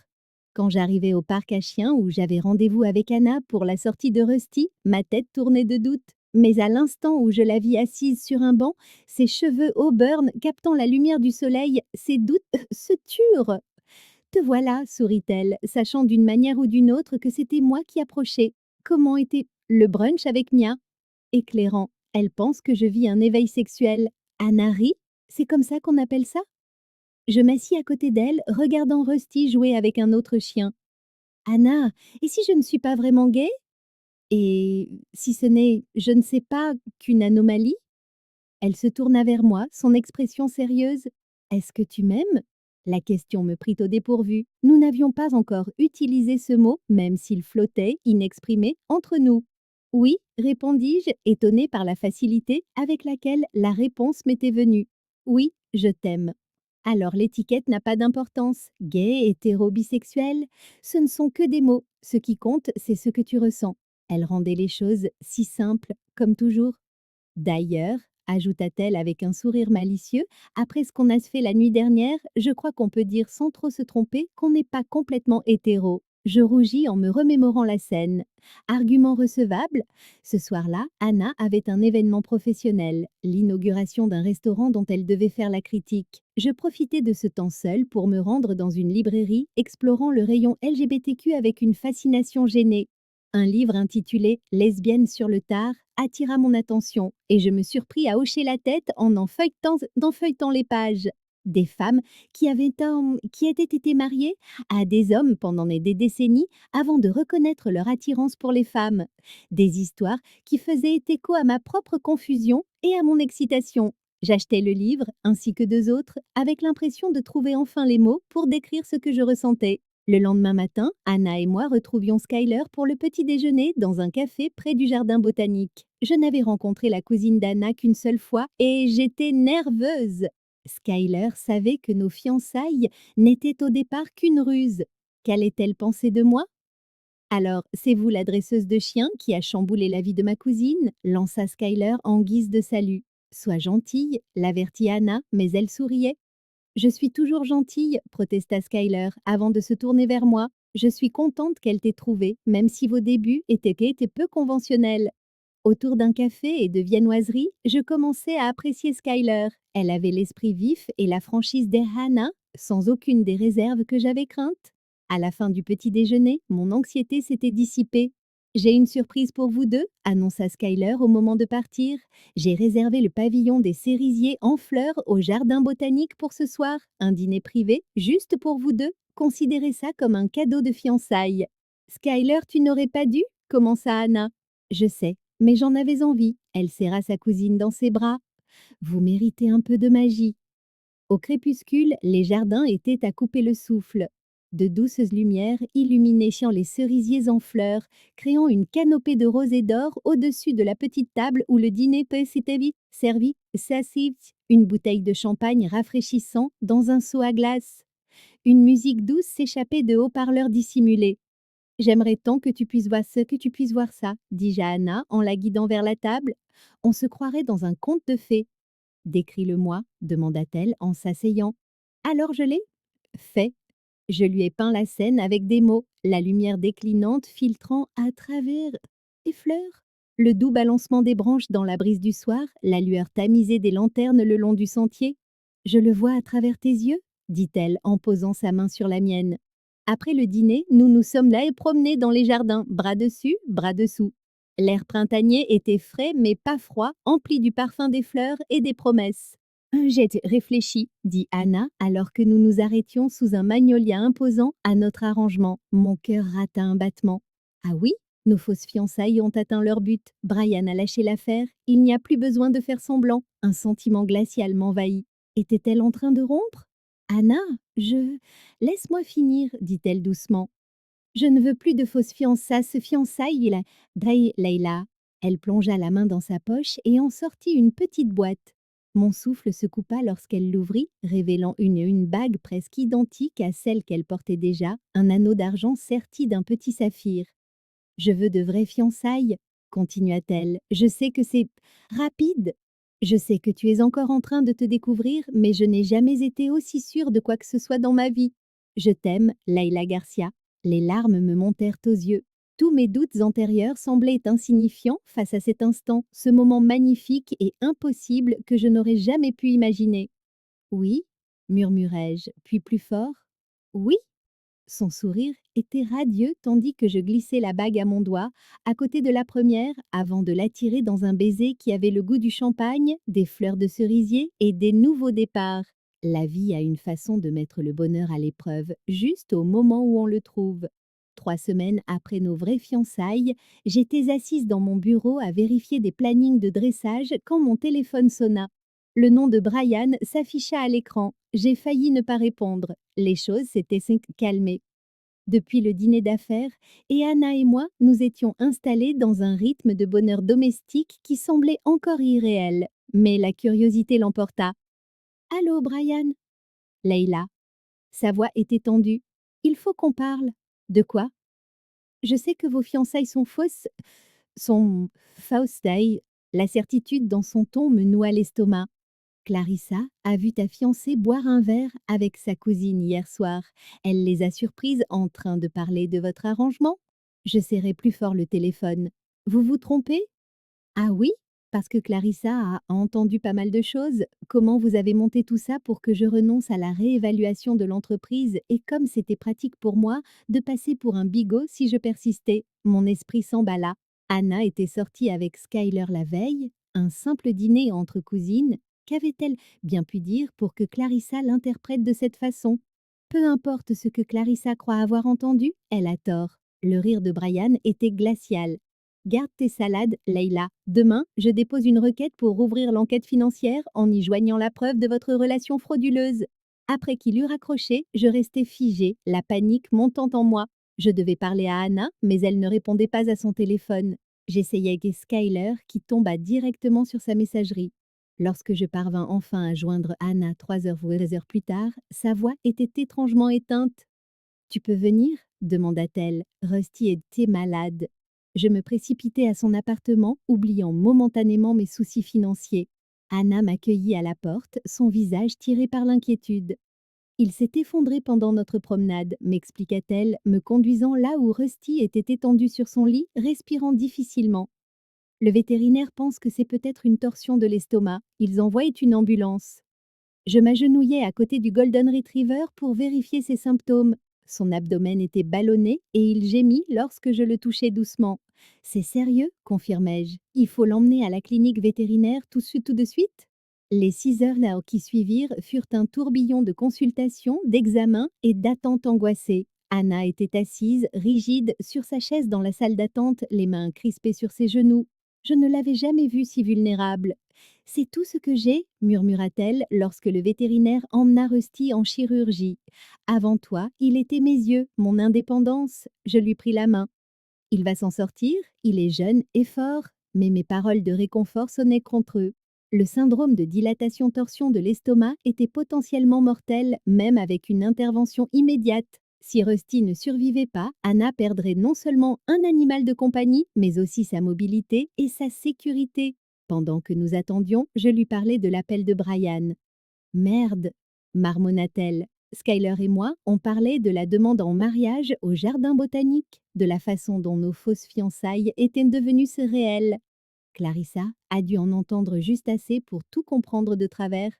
S1: Quand j'arrivais au parc à chiens où j'avais rendez-vous avec Anna pour la sortie de Rusty, ma tête tournait de doute. Mais à l'instant où je la vis assise sur un banc, ses cheveux auburn captant la lumière du soleil, ses doutes se turent. Te voilà, sourit-elle, sachant d'une manière ou d'une autre que c'était moi qui approchais. Comment était le brunch avec Mia? Éclairant. Elle pense que je vis un éveil sexuel. Anna rit? C'est comme ça qu'on appelle ça? Je m'assis à côté d'elle, regardant Rusty jouer avec un autre chien. Anna, et si je ne suis pas vraiment gay? Et si ce n'est, je ne sais pas, qu'une anomalie? Elle se tourna vers moi, son expression sérieuse. Est-ce que tu m'aimes? La question me prit au dépourvu. Nous n'avions pas encore utilisé ce mot, même s'il flottait, inexprimé, entre nous. Oui, répondis-je, étonnée par la facilité avec laquelle la réponse m'était venue. Oui, je t'aime. Alors l'étiquette n'a pas d'importance. Gay, hétéro, bisexuel, ce ne sont que des mots. Ce qui compte, c'est ce que tu ressens. Elle rendait les choses si simples, comme toujours. D'ailleurs, ajouta-t-elle avec un sourire malicieux, après ce qu'on a fait la nuit dernière, je crois qu'on peut dire sans trop se tromper qu'on n'est pas complètement hétéro. Je rougis en me remémorant la scène. Argument recevable? Ce soir-là, Anna avait un événement professionnel, l'inauguration d'un restaurant dont elle devait faire la critique. Je profitais de ce temps seul pour me rendre dans une librairie explorant le rayon LGBTQ avec une fascination gênée. Un livre intitulé Lesbienne sur le tard attira mon attention et je me surpris à hocher la tête en feuilletant les pages. Des femmes qui avaient été mariées à des hommes pendant des décennies avant de reconnaître leur attirance pour les femmes. Des histoires qui faisaient écho à ma propre confusion et à mon excitation. J'achetai le livre, ainsi que 2 autres, avec l'impression de trouver enfin les mots pour décrire ce que je ressentais. Le lendemain matin, Anna et moi retrouvions Skyler pour le petit déjeuner dans un café près du jardin botanique. Je n'avais rencontré la cousine d'Anna qu'une seule fois et j'étais nerveuse. Skyler savait que nos fiançailles n'étaient au départ qu'une ruse. Qu'allait-elle penser de moi? Alors, c'est vous la dresseuse de chiens qui a chamboulé la vie de ma cousine? Lança Skyler en guise de salut. Sois gentille, l'avertit Anna, mais elle souriait. Je suis toujours gentille, protesta Skyler, avant de se tourner vers moi. Je suis contente qu'elle t'ait trouvé, même si vos débuts étaient peu conventionnels. Autour d'un café et de viennoiseries, je commençais à apprécier Skyler. Elle avait l'esprit vif et la franchise d'Hannah, sans aucune des réserves que j'avais craintes. À la fin du petit déjeuner, mon anxiété s'était dissipée. J'ai une surprise pour vous deux, annonça Skyler au moment de partir. J'ai réservé le pavillon des cerisiers en fleurs au jardin botanique pour ce soir. Un dîner privé, juste pour vous deux. Considérez ça comme un cadeau de fiançailles. Skyler, tu n'aurais pas dû, commença Anna. Je sais, mais j'en avais envie. Elle serra sa cousine dans ses bras. Vous méritez un peu de magie. Au crépuscule, les jardins étaient à couper le souffle. De douces lumières illuminaient les cerisiers en fleurs, créant une canopée de roses et d'or au-dessus de la petite table où le dîner s'était vite servi. S'assit une bouteille de champagne rafraîchissant dans un seau à glace. Une musique douce s'échappait de haut-parleurs dissimulés. J'aimerais tant que tu puisses voir ça, dis-je à Anna en la guidant vers la table. On se croirait dans un conte de fées. Décris-le-moi, demanda-t-elle en s'asseyant. Alors je l'ai fait. Je lui ai peint la scène avec des mots, la lumière déclinante filtrant à travers les fleurs. Le doux balancement des branches dans la brise du soir, la lueur tamisée des lanternes le long du sentier. Je le vois à travers tes yeux, dit-elle en posant sa main sur la mienne. Après le dîner, nous nous sommes là et promenés dans les jardins, bras dessus, bras dessous. L'air printanier était frais mais pas froid, empli du parfum des fleurs et des promesses. J'ai réfléchi, dit Anna, alors que nous nous arrêtions sous un magnolia imposant à notre arrangement. Mon cœur rata un battement. Ah oui, nos fausses fiançailles ont atteint leur but. Brian a lâché l'affaire. Il n'y a plus besoin de faire semblant. Un sentiment glacial m'envahit. Était-elle en train de rompre? Anna, Laisse-moi finir, dit-elle doucement. Je ne veux plus de fausses fiançailles, Leila. Elle plongea la main dans sa poche et en sortit une petite boîte. Mon souffle se coupa lorsqu'elle l'ouvrit, révélant une bague presque identique à celle qu'elle portait déjà, un anneau d'argent serti d'un petit saphir. Je veux de vraies fiançailles, continua-t-elle. Je sais que c'est rapide. Je sais que tu es encore en train de te découvrir, mais je n'ai jamais été aussi sûre de quoi que ce soit dans ma vie. Je t'aime, Leila Garcia. Les larmes me montèrent aux yeux. Tous mes doutes antérieurs semblaient insignifiants face à cet instant, ce moment magnifique et impossible que je n'aurais jamais pu imaginer. Oui, murmurai-je, puis plus fort. Oui. Son sourire était radieux tandis que je glissais la bague à mon doigt, à côté de la première, avant de l'attirer dans un baiser qui avait le goût du champagne, des fleurs de cerisier et des nouveaux départs. La vie a une façon de mettre le bonheur à l'épreuve, juste au moment où on le trouve. 3 semaines après nos vraies fiançailles, j'étais assise dans mon bureau à vérifier des plannings de dressage quand mon téléphone sonna. Le nom de Brian s'afficha à l'écran. J'ai failli ne pas répondre. Les choses s'étaient calmées. Depuis le dîner d'affaires, et Anna et moi nous étions installés dans un rythme de bonheur domestique qui semblait encore irréel. Mais la curiosité l'emporta. Allô, Brian? Leila. Sa voix était tendue. Il faut qu'on parle. De quoi? Je sais que vos fiançailles sont fausses. Fausse. La certitude dans son ton me noua l'estomac. Clarissa a vu ta fiancée boire un verre avec sa cousine hier soir. Elle les a surprises en train de parler de votre arrangement. Je serrai plus fort le téléphone. Vous vous trompez? Ah oui? Parce que Clarissa a entendu pas mal de choses. Comment vous avez monté tout ça pour que je renonce à la réévaluation de l'entreprise et comme c'était pratique pour moi de passer pour un bigot si je persistais? Mon esprit s'emballa. Anna était sortie avec Skyler la veille, un simple dîner entre cousines. Qu'avait-elle bien pu dire pour que Clarissa l'interprète de cette façon? Peu importe ce que Clarissa croit avoir entendu, elle a tort. Le rire de Brian était glacial. Garde tes salades, Leila. Demain, je dépose une requête pour rouvrir l'enquête financière en y joignant la preuve de votre relation frauduleuse. Après qu'il eut raccroché, je restais figée, la panique montant en moi. Je devais parler à Anna, mais elle ne répondait pas à son téléphone. J'essayais Skyler qui tomba directement sur sa messagerie. Lorsque je parvins enfin à joindre Anna 3 heures plus tard, sa voix était étrangement éteinte. Tu peux venir? Demanda-t-elle. Rusty était malade. Je me précipitai à son appartement, oubliant momentanément mes soucis financiers. Anna m'accueillit à la porte, son visage tiré par l'inquiétude. Il s'est effondré pendant notre promenade, m'expliqua-t-elle, me conduisant là où Rusty était étendu sur son lit, respirant difficilement. Le vétérinaire pense que c'est peut-être une torsion de l'estomac. Ils envoient une ambulance. Je m'agenouillai à côté du Golden Retriever pour vérifier ses symptômes. Son abdomen était ballonné et il gémit lorsque je le touchai doucement. C'est sérieux, confirmai-je. Il faut l'emmener à la clinique vétérinaire tout de suite. Les 6 heures là qui suivirent furent un tourbillon de consultations, d'examens et d'attentes angoissées. Anna était assise, rigide, sur sa chaise dans la salle d'attente, les mains crispées sur ses genoux. Je ne l'avais jamais vue si vulnérable. C'est tout ce que j'ai, murmura-t-elle lorsque le vétérinaire emmena Rusty en chirurgie. Avant toi, il était mes yeux, mon indépendance. Je lui pris la main. Il va s'en sortir, il est jeune et fort, mais mes paroles de réconfort sonnaient contre eux. Le syndrome de dilatation-torsion de l'estomac était potentiellement mortel, même avec une intervention immédiate. Si Rusty ne survivait pas, Anna perdrait non seulement un animal de compagnie, mais aussi sa mobilité et sa sécurité. Pendant que nous attendions, je lui parlais de l'appel de Brian. Merde, marmonna-t-elle. Skyler et moi, on parlait de la demande en mariage au jardin botanique, de la façon dont nos fausses fiançailles étaient devenues réelles. Clarissa a dû en entendre juste assez pour tout comprendre de travers.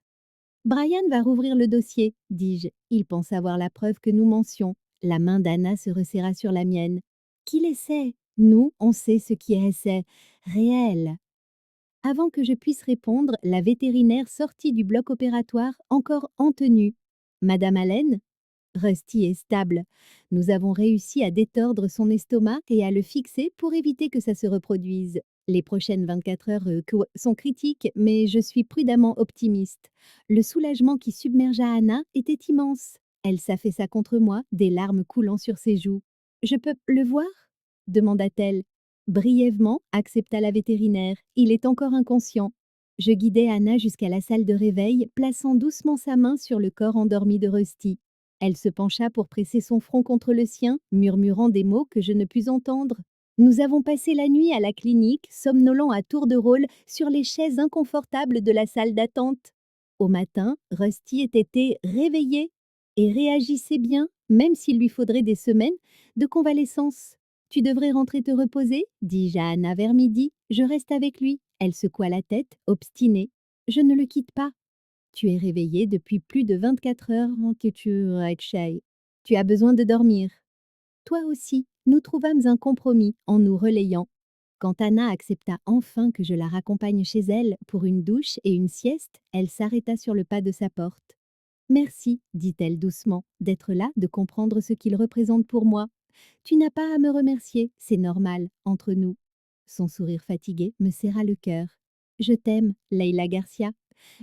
S1: Brian va rouvrir le dossier, dis-je. Il pense avoir la preuve que nous mentions. La main d'Anna se resserra sur la mienne. Qu'il essaie. Nous, on sait ce qui est réel. Avant que je puisse répondre, la vétérinaire sortit du bloc opératoire, encore en tenue. Madame Allen, Rusty est stable. Nous avons réussi à détordre son estomac et à le fixer pour éviter que ça se reproduise. Les prochaines 24 heures sont critiques, mais je suis prudemment optimiste. Le soulagement qui submergea Anna était immense. Elle s'affaissa contre moi, des larmes coulant sur ses joues. Je peux le voir demanda-t-elle. Brièvement, accepta la vétérinaire. Il est encore inconscient. Je guidai Anna jusqu'à la salle de réveil, plaçant doucement sa main sur le corps endormi de Rusty. Elle se pencha pour presser son front contre le sien, murmurant des mots que je ne pus entendre. Nous avons passé la nuit à la clinique, somnolents à tour de rôle sur les chaises inconfortables de la salle d'attente. Au matin, Rusty était réveillé et réagissait bien, même s'il lui faudrait des semaines de convalescence. Tu devrais rentrer te reposer, dis-je à Anna vers midi. Je reste avec lui. Elle secoua la tête, obstinée. Je ne le quitte pas. Tu es réveillée depuis plus de 24 heures, que tu as besoin de dormir. Toi aussi, nous trouvâmes un compromis en nous relayant. Quand Anna accepta enfin que je la raccompagne chez elle pour une douche et une sieste, elle s'arrêta sur le pas de sa porte. Merci, dit-elle doucement, d'être là, de comprendre ce qu'il représente pour moi. Tu n'as pas à me remercier, c'est normal, entre nous. Son sourire fatigué me serra le cœur. Je t'aime, Leila Garcia.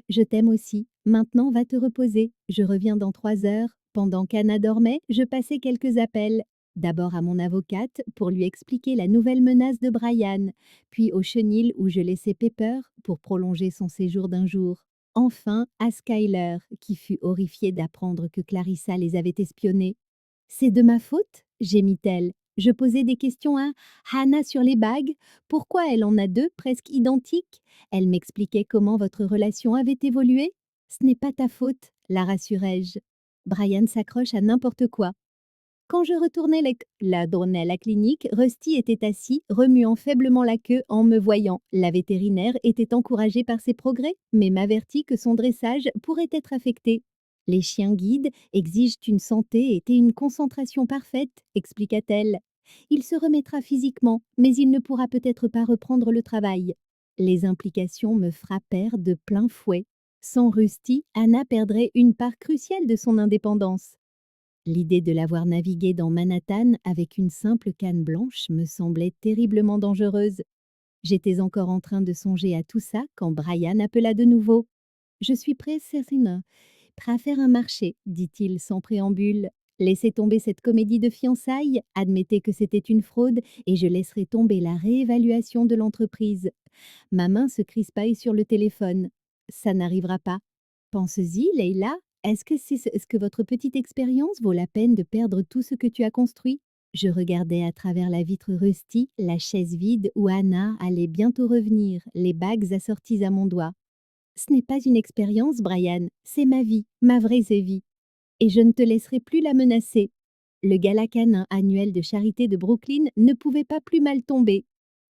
S1: Je t'aime aussi. Maintenant, va te reposer. Je reviens dans 3 heures. Pendant qu'Anna dormait, je passais quelques appels. D'abord à mon avocate pour lui expliquer la nouvelle menace de Brian, puis au chenil où je laissais Pepper pour prolonger son séjour d'1 jour. Enfin à Skyler, qui fut horrifiée d'apprendre que Clarissa les avait espionnés. C'est de ma faute, gémit-elle. Je posais des questions à Hannah sur les bagues. Pourquoi elle en a 2 presque identiques? Elle m'expliquait comment votre relation avait évolué. Ce n'est pas ta faute, la rassurai-je. Brian s'accroche à n'importe quoi. Quand je retournai à la clinique, Rusty était assis, remuant faiblement la queue en me voyant. La vétérinaire était encouragée par ses progrès, mais m'avertit que son dressage pourrait être affecté. Les chiens guides exigent une santé et une concentration parfaite, expliqua-t-elle. Il se remettra physiquement, mais il ne pourra peut-être pas reprendre le travail. Les implications me frappèrent de plein fouet. Sans Rusty, Anna perdrait une part cruciale de son indépendance. L'idée de l'avoir navigué dans Manhattan avec une simple canne blanche me semblait terriblement dangereuse. J'étais encore en train de songer à tout ça quand Brian appela de nouveau. Je suis prêt, Cécile, prêt à faire un marché, dit-il sans préambule. Laissez tomber cette comédie de fiançailles, admettez que c'était une fraude et je laisserai tomber la réévaluation de l'entreprise. Ma main se crispaille sur le téléphone. Ça n'arrivera pas. Pense-y, Leila. Est-ce que votre petite expérience vaut la peine de perdre tout ce que tu as construit? Je regardais à travers la vitre rustie, la chaise vide où Anna allait bientôt revenir, les bagues assorties à mon doigt. Ce n'est pas une expérience, Brian, c'est ma vie, ma vraie vie. Et je ne te laisserai plus la menacer. Le gala canin annuel de charité de Brooklyn ne pouvait pas plus mal tomber.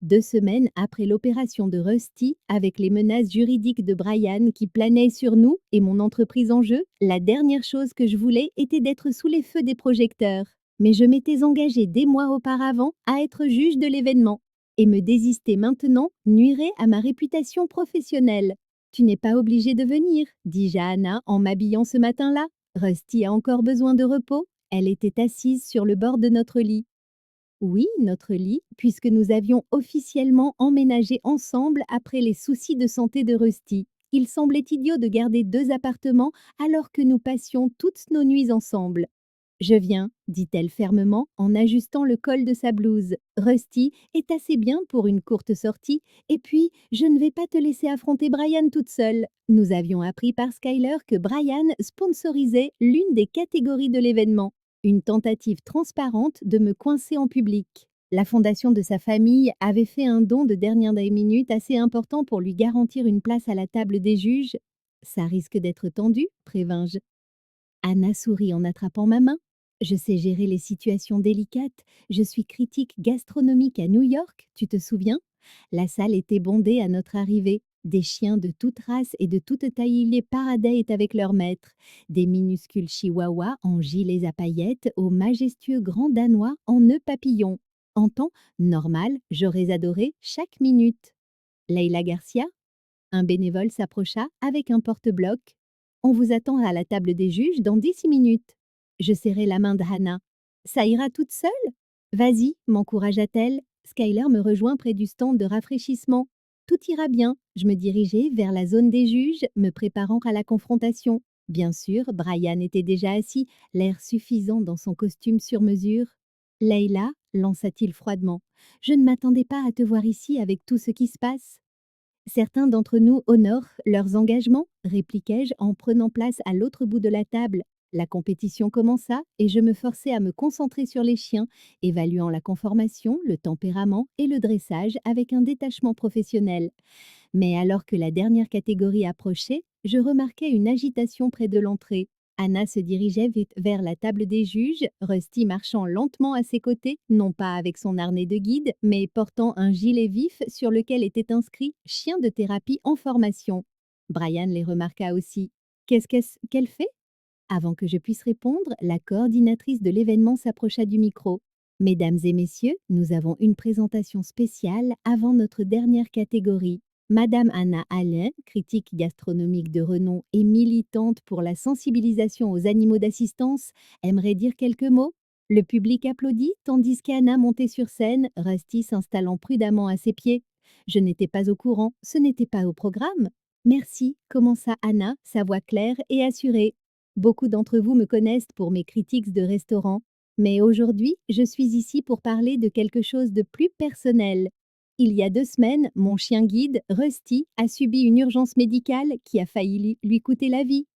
S1: 2 semaines après l'opération de Rusty, avec les menaces juridiques de Brian qui planaient sur nous et mon entreprise en jeu, la dernière chose que je voulais était d'être sous les feux des projecteurs. Mais je m'étais engagée des mois auparavant à être juge de l'événement. Et me désister maintenant nuirait à ma réputation professionnelle. Tu n'es pas obligé de venir, dis-je à Anna en m'habillant ce matin-là. Rusty a encore besoin de repos. Elle était assise sur le bord de notre lit. Oui, notre lit, puisque nous avions officiellement emménagé ensemble après les soucis de santé de Rusty. Il semblait idiot de garder 2 appartements alors que nous passions toutes nos nuits ensemble. Je viens, dit-elle fermement en ajustant le col de sa blouse. Rusty est assez bien pour une courte sortie, et puis je ne vais pas te laisser affronter Brian toute seule. Nous avions appris par Skyler que Brian sponsorisait l'une des catégories de l'événement, une tentative transparente de me coincer en public. La fondation de sa famille avait fait un don de dernière minute assez important pour lui garantir une place à la table des juges. Ça risque d'être tendu, prévins-je. Anna sourit en attrapant ma main. Je sais gérer les situations délicates. Je suis critique gastronomique à New York, tu te souviens? La salle était bondée à notre arrivée. Des chiens de toute race et de toute taille y paradaient avec leur maître. Des minuscules chihuahuas en gilets à paillettes aux majestueux grands danois en nœuds papillons. En temps normal, j'aurais adoré chaque minute. Leila Garcia, un bénévole s'approcha avec un porte-bloc. On vous attend à la table des juges dans 10 minutes. Je serrai la main d'Hannah. Ça ira toute seule? Vas-y, m'encouragea-t-elle. Skyler me rejoint près du stand de rafraîchissement. Tout ira bien. Je me dirigeai vers la zone des juges, me préparant à la confrontation. Bien sûr, Brian était déjà assis, l'air suffisant dans son costume sur mesure. Leila, lança-t-il froidement, je ne m'attendais pas à te voir ici avec tout ce qui se passe. Certains d'entre nous honorent leurs engagements, répliquai-je en prenant place à l'autre bout de la table. La compétition commença et je me forçai à me concentrer sur les chiens, évaluant la conformation, le tempérament et le dressage avec un détachement professionnel. Mais alors que la dernière catégorie approchait, je remarquai une agitation près de l'entrée. Anna se dirigeait vite vers la table des juges, Rusty marchant lentement à ses côtés, non pas avec son harnais de guide, mais portant un gilet vif sur lequel était inscrit Chien de thérapie en formation. Brian les remarqua aussi. Qu'elle fait? Avant que je puisse répondre, la coordinatrice de l'événement s'approcha du micro. Mesdames et messieurs, nous avons une présentation spéciale avant notre dernière catégorie. Madame Anna Allen, critique gastronomique de renom et militante pour la sensibilisation aux animaux d'assistance, aimerait dire quelques mots. Le public applaudit tandis qu'Anna montait sur scène, Rusty s'installant prudemment à ses pieds. Je n'étais pas au courant, ce n'était pas au programme. Merci, commença Anna, sa voix claire et assurée. Beaucoup d'entre vous me connaissent pour mes critiques de restaurants, mais aujourd'hui, je suis ici pour parler de quelque chose de plus personnel. Il y a 2 semaines, mon chien guide, Rusty, a subi une urgence médicale qui a failli lui coûter la vie.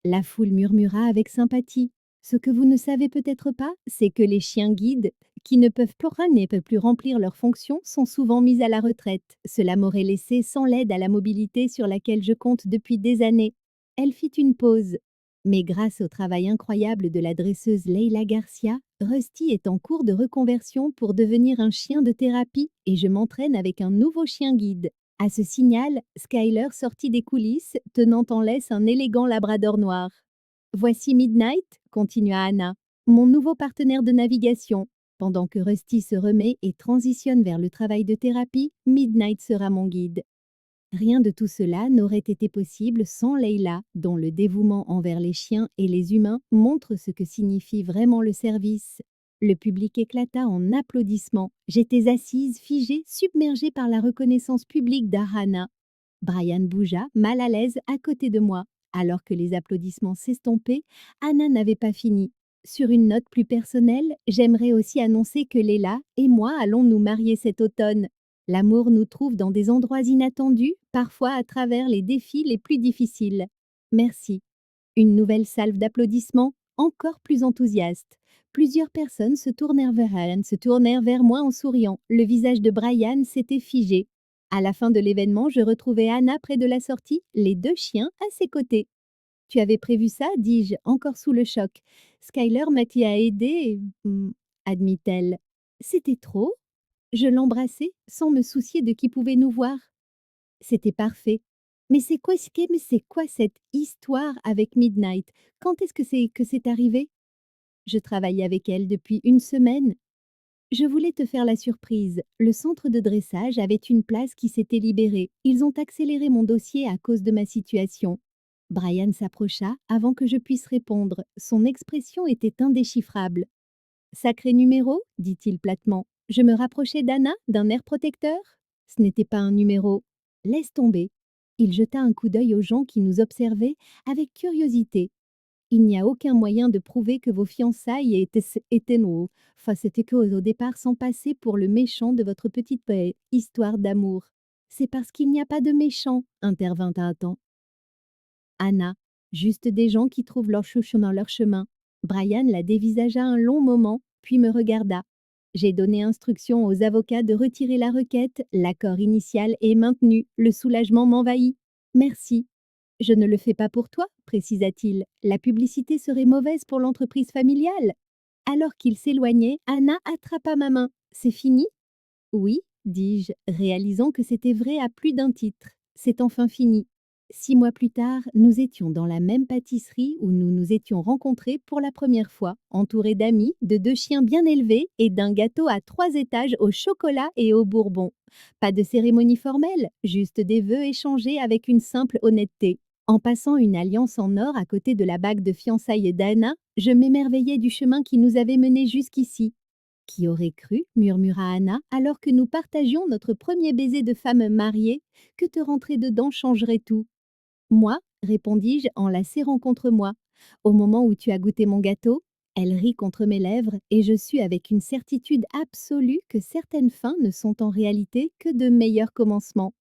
S1: La foule murmura avec sympathie. Ce que vous ne savez peut-être pas, c'est que les chiens guides, qui ne peuvent plus rien et peuvent plus remplir leurs fonctions, sont souvent mis à la retraite. Cela m'aurait laissé sans l'aide à la mobilité sur laquelle je compte depuis des années. Elle fit une pause. Mais grâce au travail incroyable de la dresseuse Leila Garcia, Rusty est en cours de reconversion pour devenir un chien de thérapie et je m'entraîne avec un nouveau chien guide. À ce signal, Skyler sortit des coulisses, tenant en laisse un élégant labrador noir. Voici Midnight, continua Anna, mon nouveau partenaire de navigation. Pendant que Rusty se remet et transitionne vers le travail de thérapie, Midnight sera mon guide. Rien de tout cela n'aurait été possible sans Leila, dont le dévouement envers les chiens et les humains montre ce que signifie vraiment le service. Le public éclata en applaudissements. J'étais assise, figée, submergée par la reconnaissance publique d'Ahana. Brian bougea, mal à l'aise, à côté de moi. Alors que les applaudissements s'estompaient, Anna n'avait pas fini. Sur une note plus personnelle, j'aimerais aussi annoncer que Leila et moi allons nous marier cet automne. L'amour nous trouve dans des endroits inattendus, parfois à travers les défis les plus difficiles. Merci. Une nouvelle salve d'applaudissements, encore plus enthousiaste. Plusieurs personnes se tournèrent vers Anne, se tournèrent vers moi en souriant. Le visage de Brian s'était figé. À la fin de l'événement, je retrouvai Anna près de la sortie, les 2 chiens à ses côtés. Tu avais prévu ça, dis-je, encore sous le choc. Skyler m'a aidé, admit-elle. C'était trop? Je l'embrassai sans me soucier de qui pouvait nous voir. C'était parfait. Mais c'est quoi cette histoire avec Midnight? Quand est-ce que c'est arrivé? Je travaillais avec elle depuis une semaine. Je voulais te faire la surprise. Le centre de dressage avait une place qui s'était libérée. Ils ont accéléré mon dossier à cause de ma situation. Brian s'approcha avant que je puisse répondre. Son expression était indéchiffrable. Sacré numéro, dit-il platement. Je me rapprochai d'Anna d'un air protecteur. Ce n'était pas un numéro. Laisse tomber. Il jeta un coup d'œil aux gens qui nous observaient avec curiosité. Il n'y a aucun moyen de prouver que vos fiançailles étaient nos. Enfin, c'était que au départ sans passer pour le méchant de votre petite histoire d'amour. C'est parce qu'il n'y a pas de méchant, intervint un temps. Anna, juste des gens qui trouvent leur chouchou dans leur chemin. Brian la dévisagea un long moment, puis me regarda. J'ai donné instruction aux avocats de retirer la requête, l'accord initial est maintenu, le soulagement m'envahit. Merci. Je ne le fais pas pour toi, précisa-t-il. La publicité serait mauvaise pour l'entreprise familiale. Alors qu'il s'éloignait, Anna attrapa ma main. C'est fini? Oui, dis-je, réalisant que c'était vrai à plus d'un titre. C'est enfin fini. 6 mois plus tard, nous étions dans la même pâtisserie où nous nous étions rencontrés pour la première fois, entourés d'amis, de 2 chiens bien élevés et d'un gâteau à 3 étages au chocolat et au bourbon. Pas de cérémonie formelle, juste des vœux échangés avec une simple honnêteté. En passant une alliance en or à côté de la bague de fiançailles d'Anna, je m'émerveillais du chemin qui nous avait menés jusqu'ici. Qui aurait cru, murmura Anna, alors que nous partagions notre premier baiser de femme mariée, que te rentrer dedans changerait tout. Moi, répondis-je en la serrant contre moi. Au moment où tu as goûté mon gâteau, elle rit contre mes lèvres et je sus avec une certitude absolue que certaines fins ne sont en réalité que de meilleurs commencements.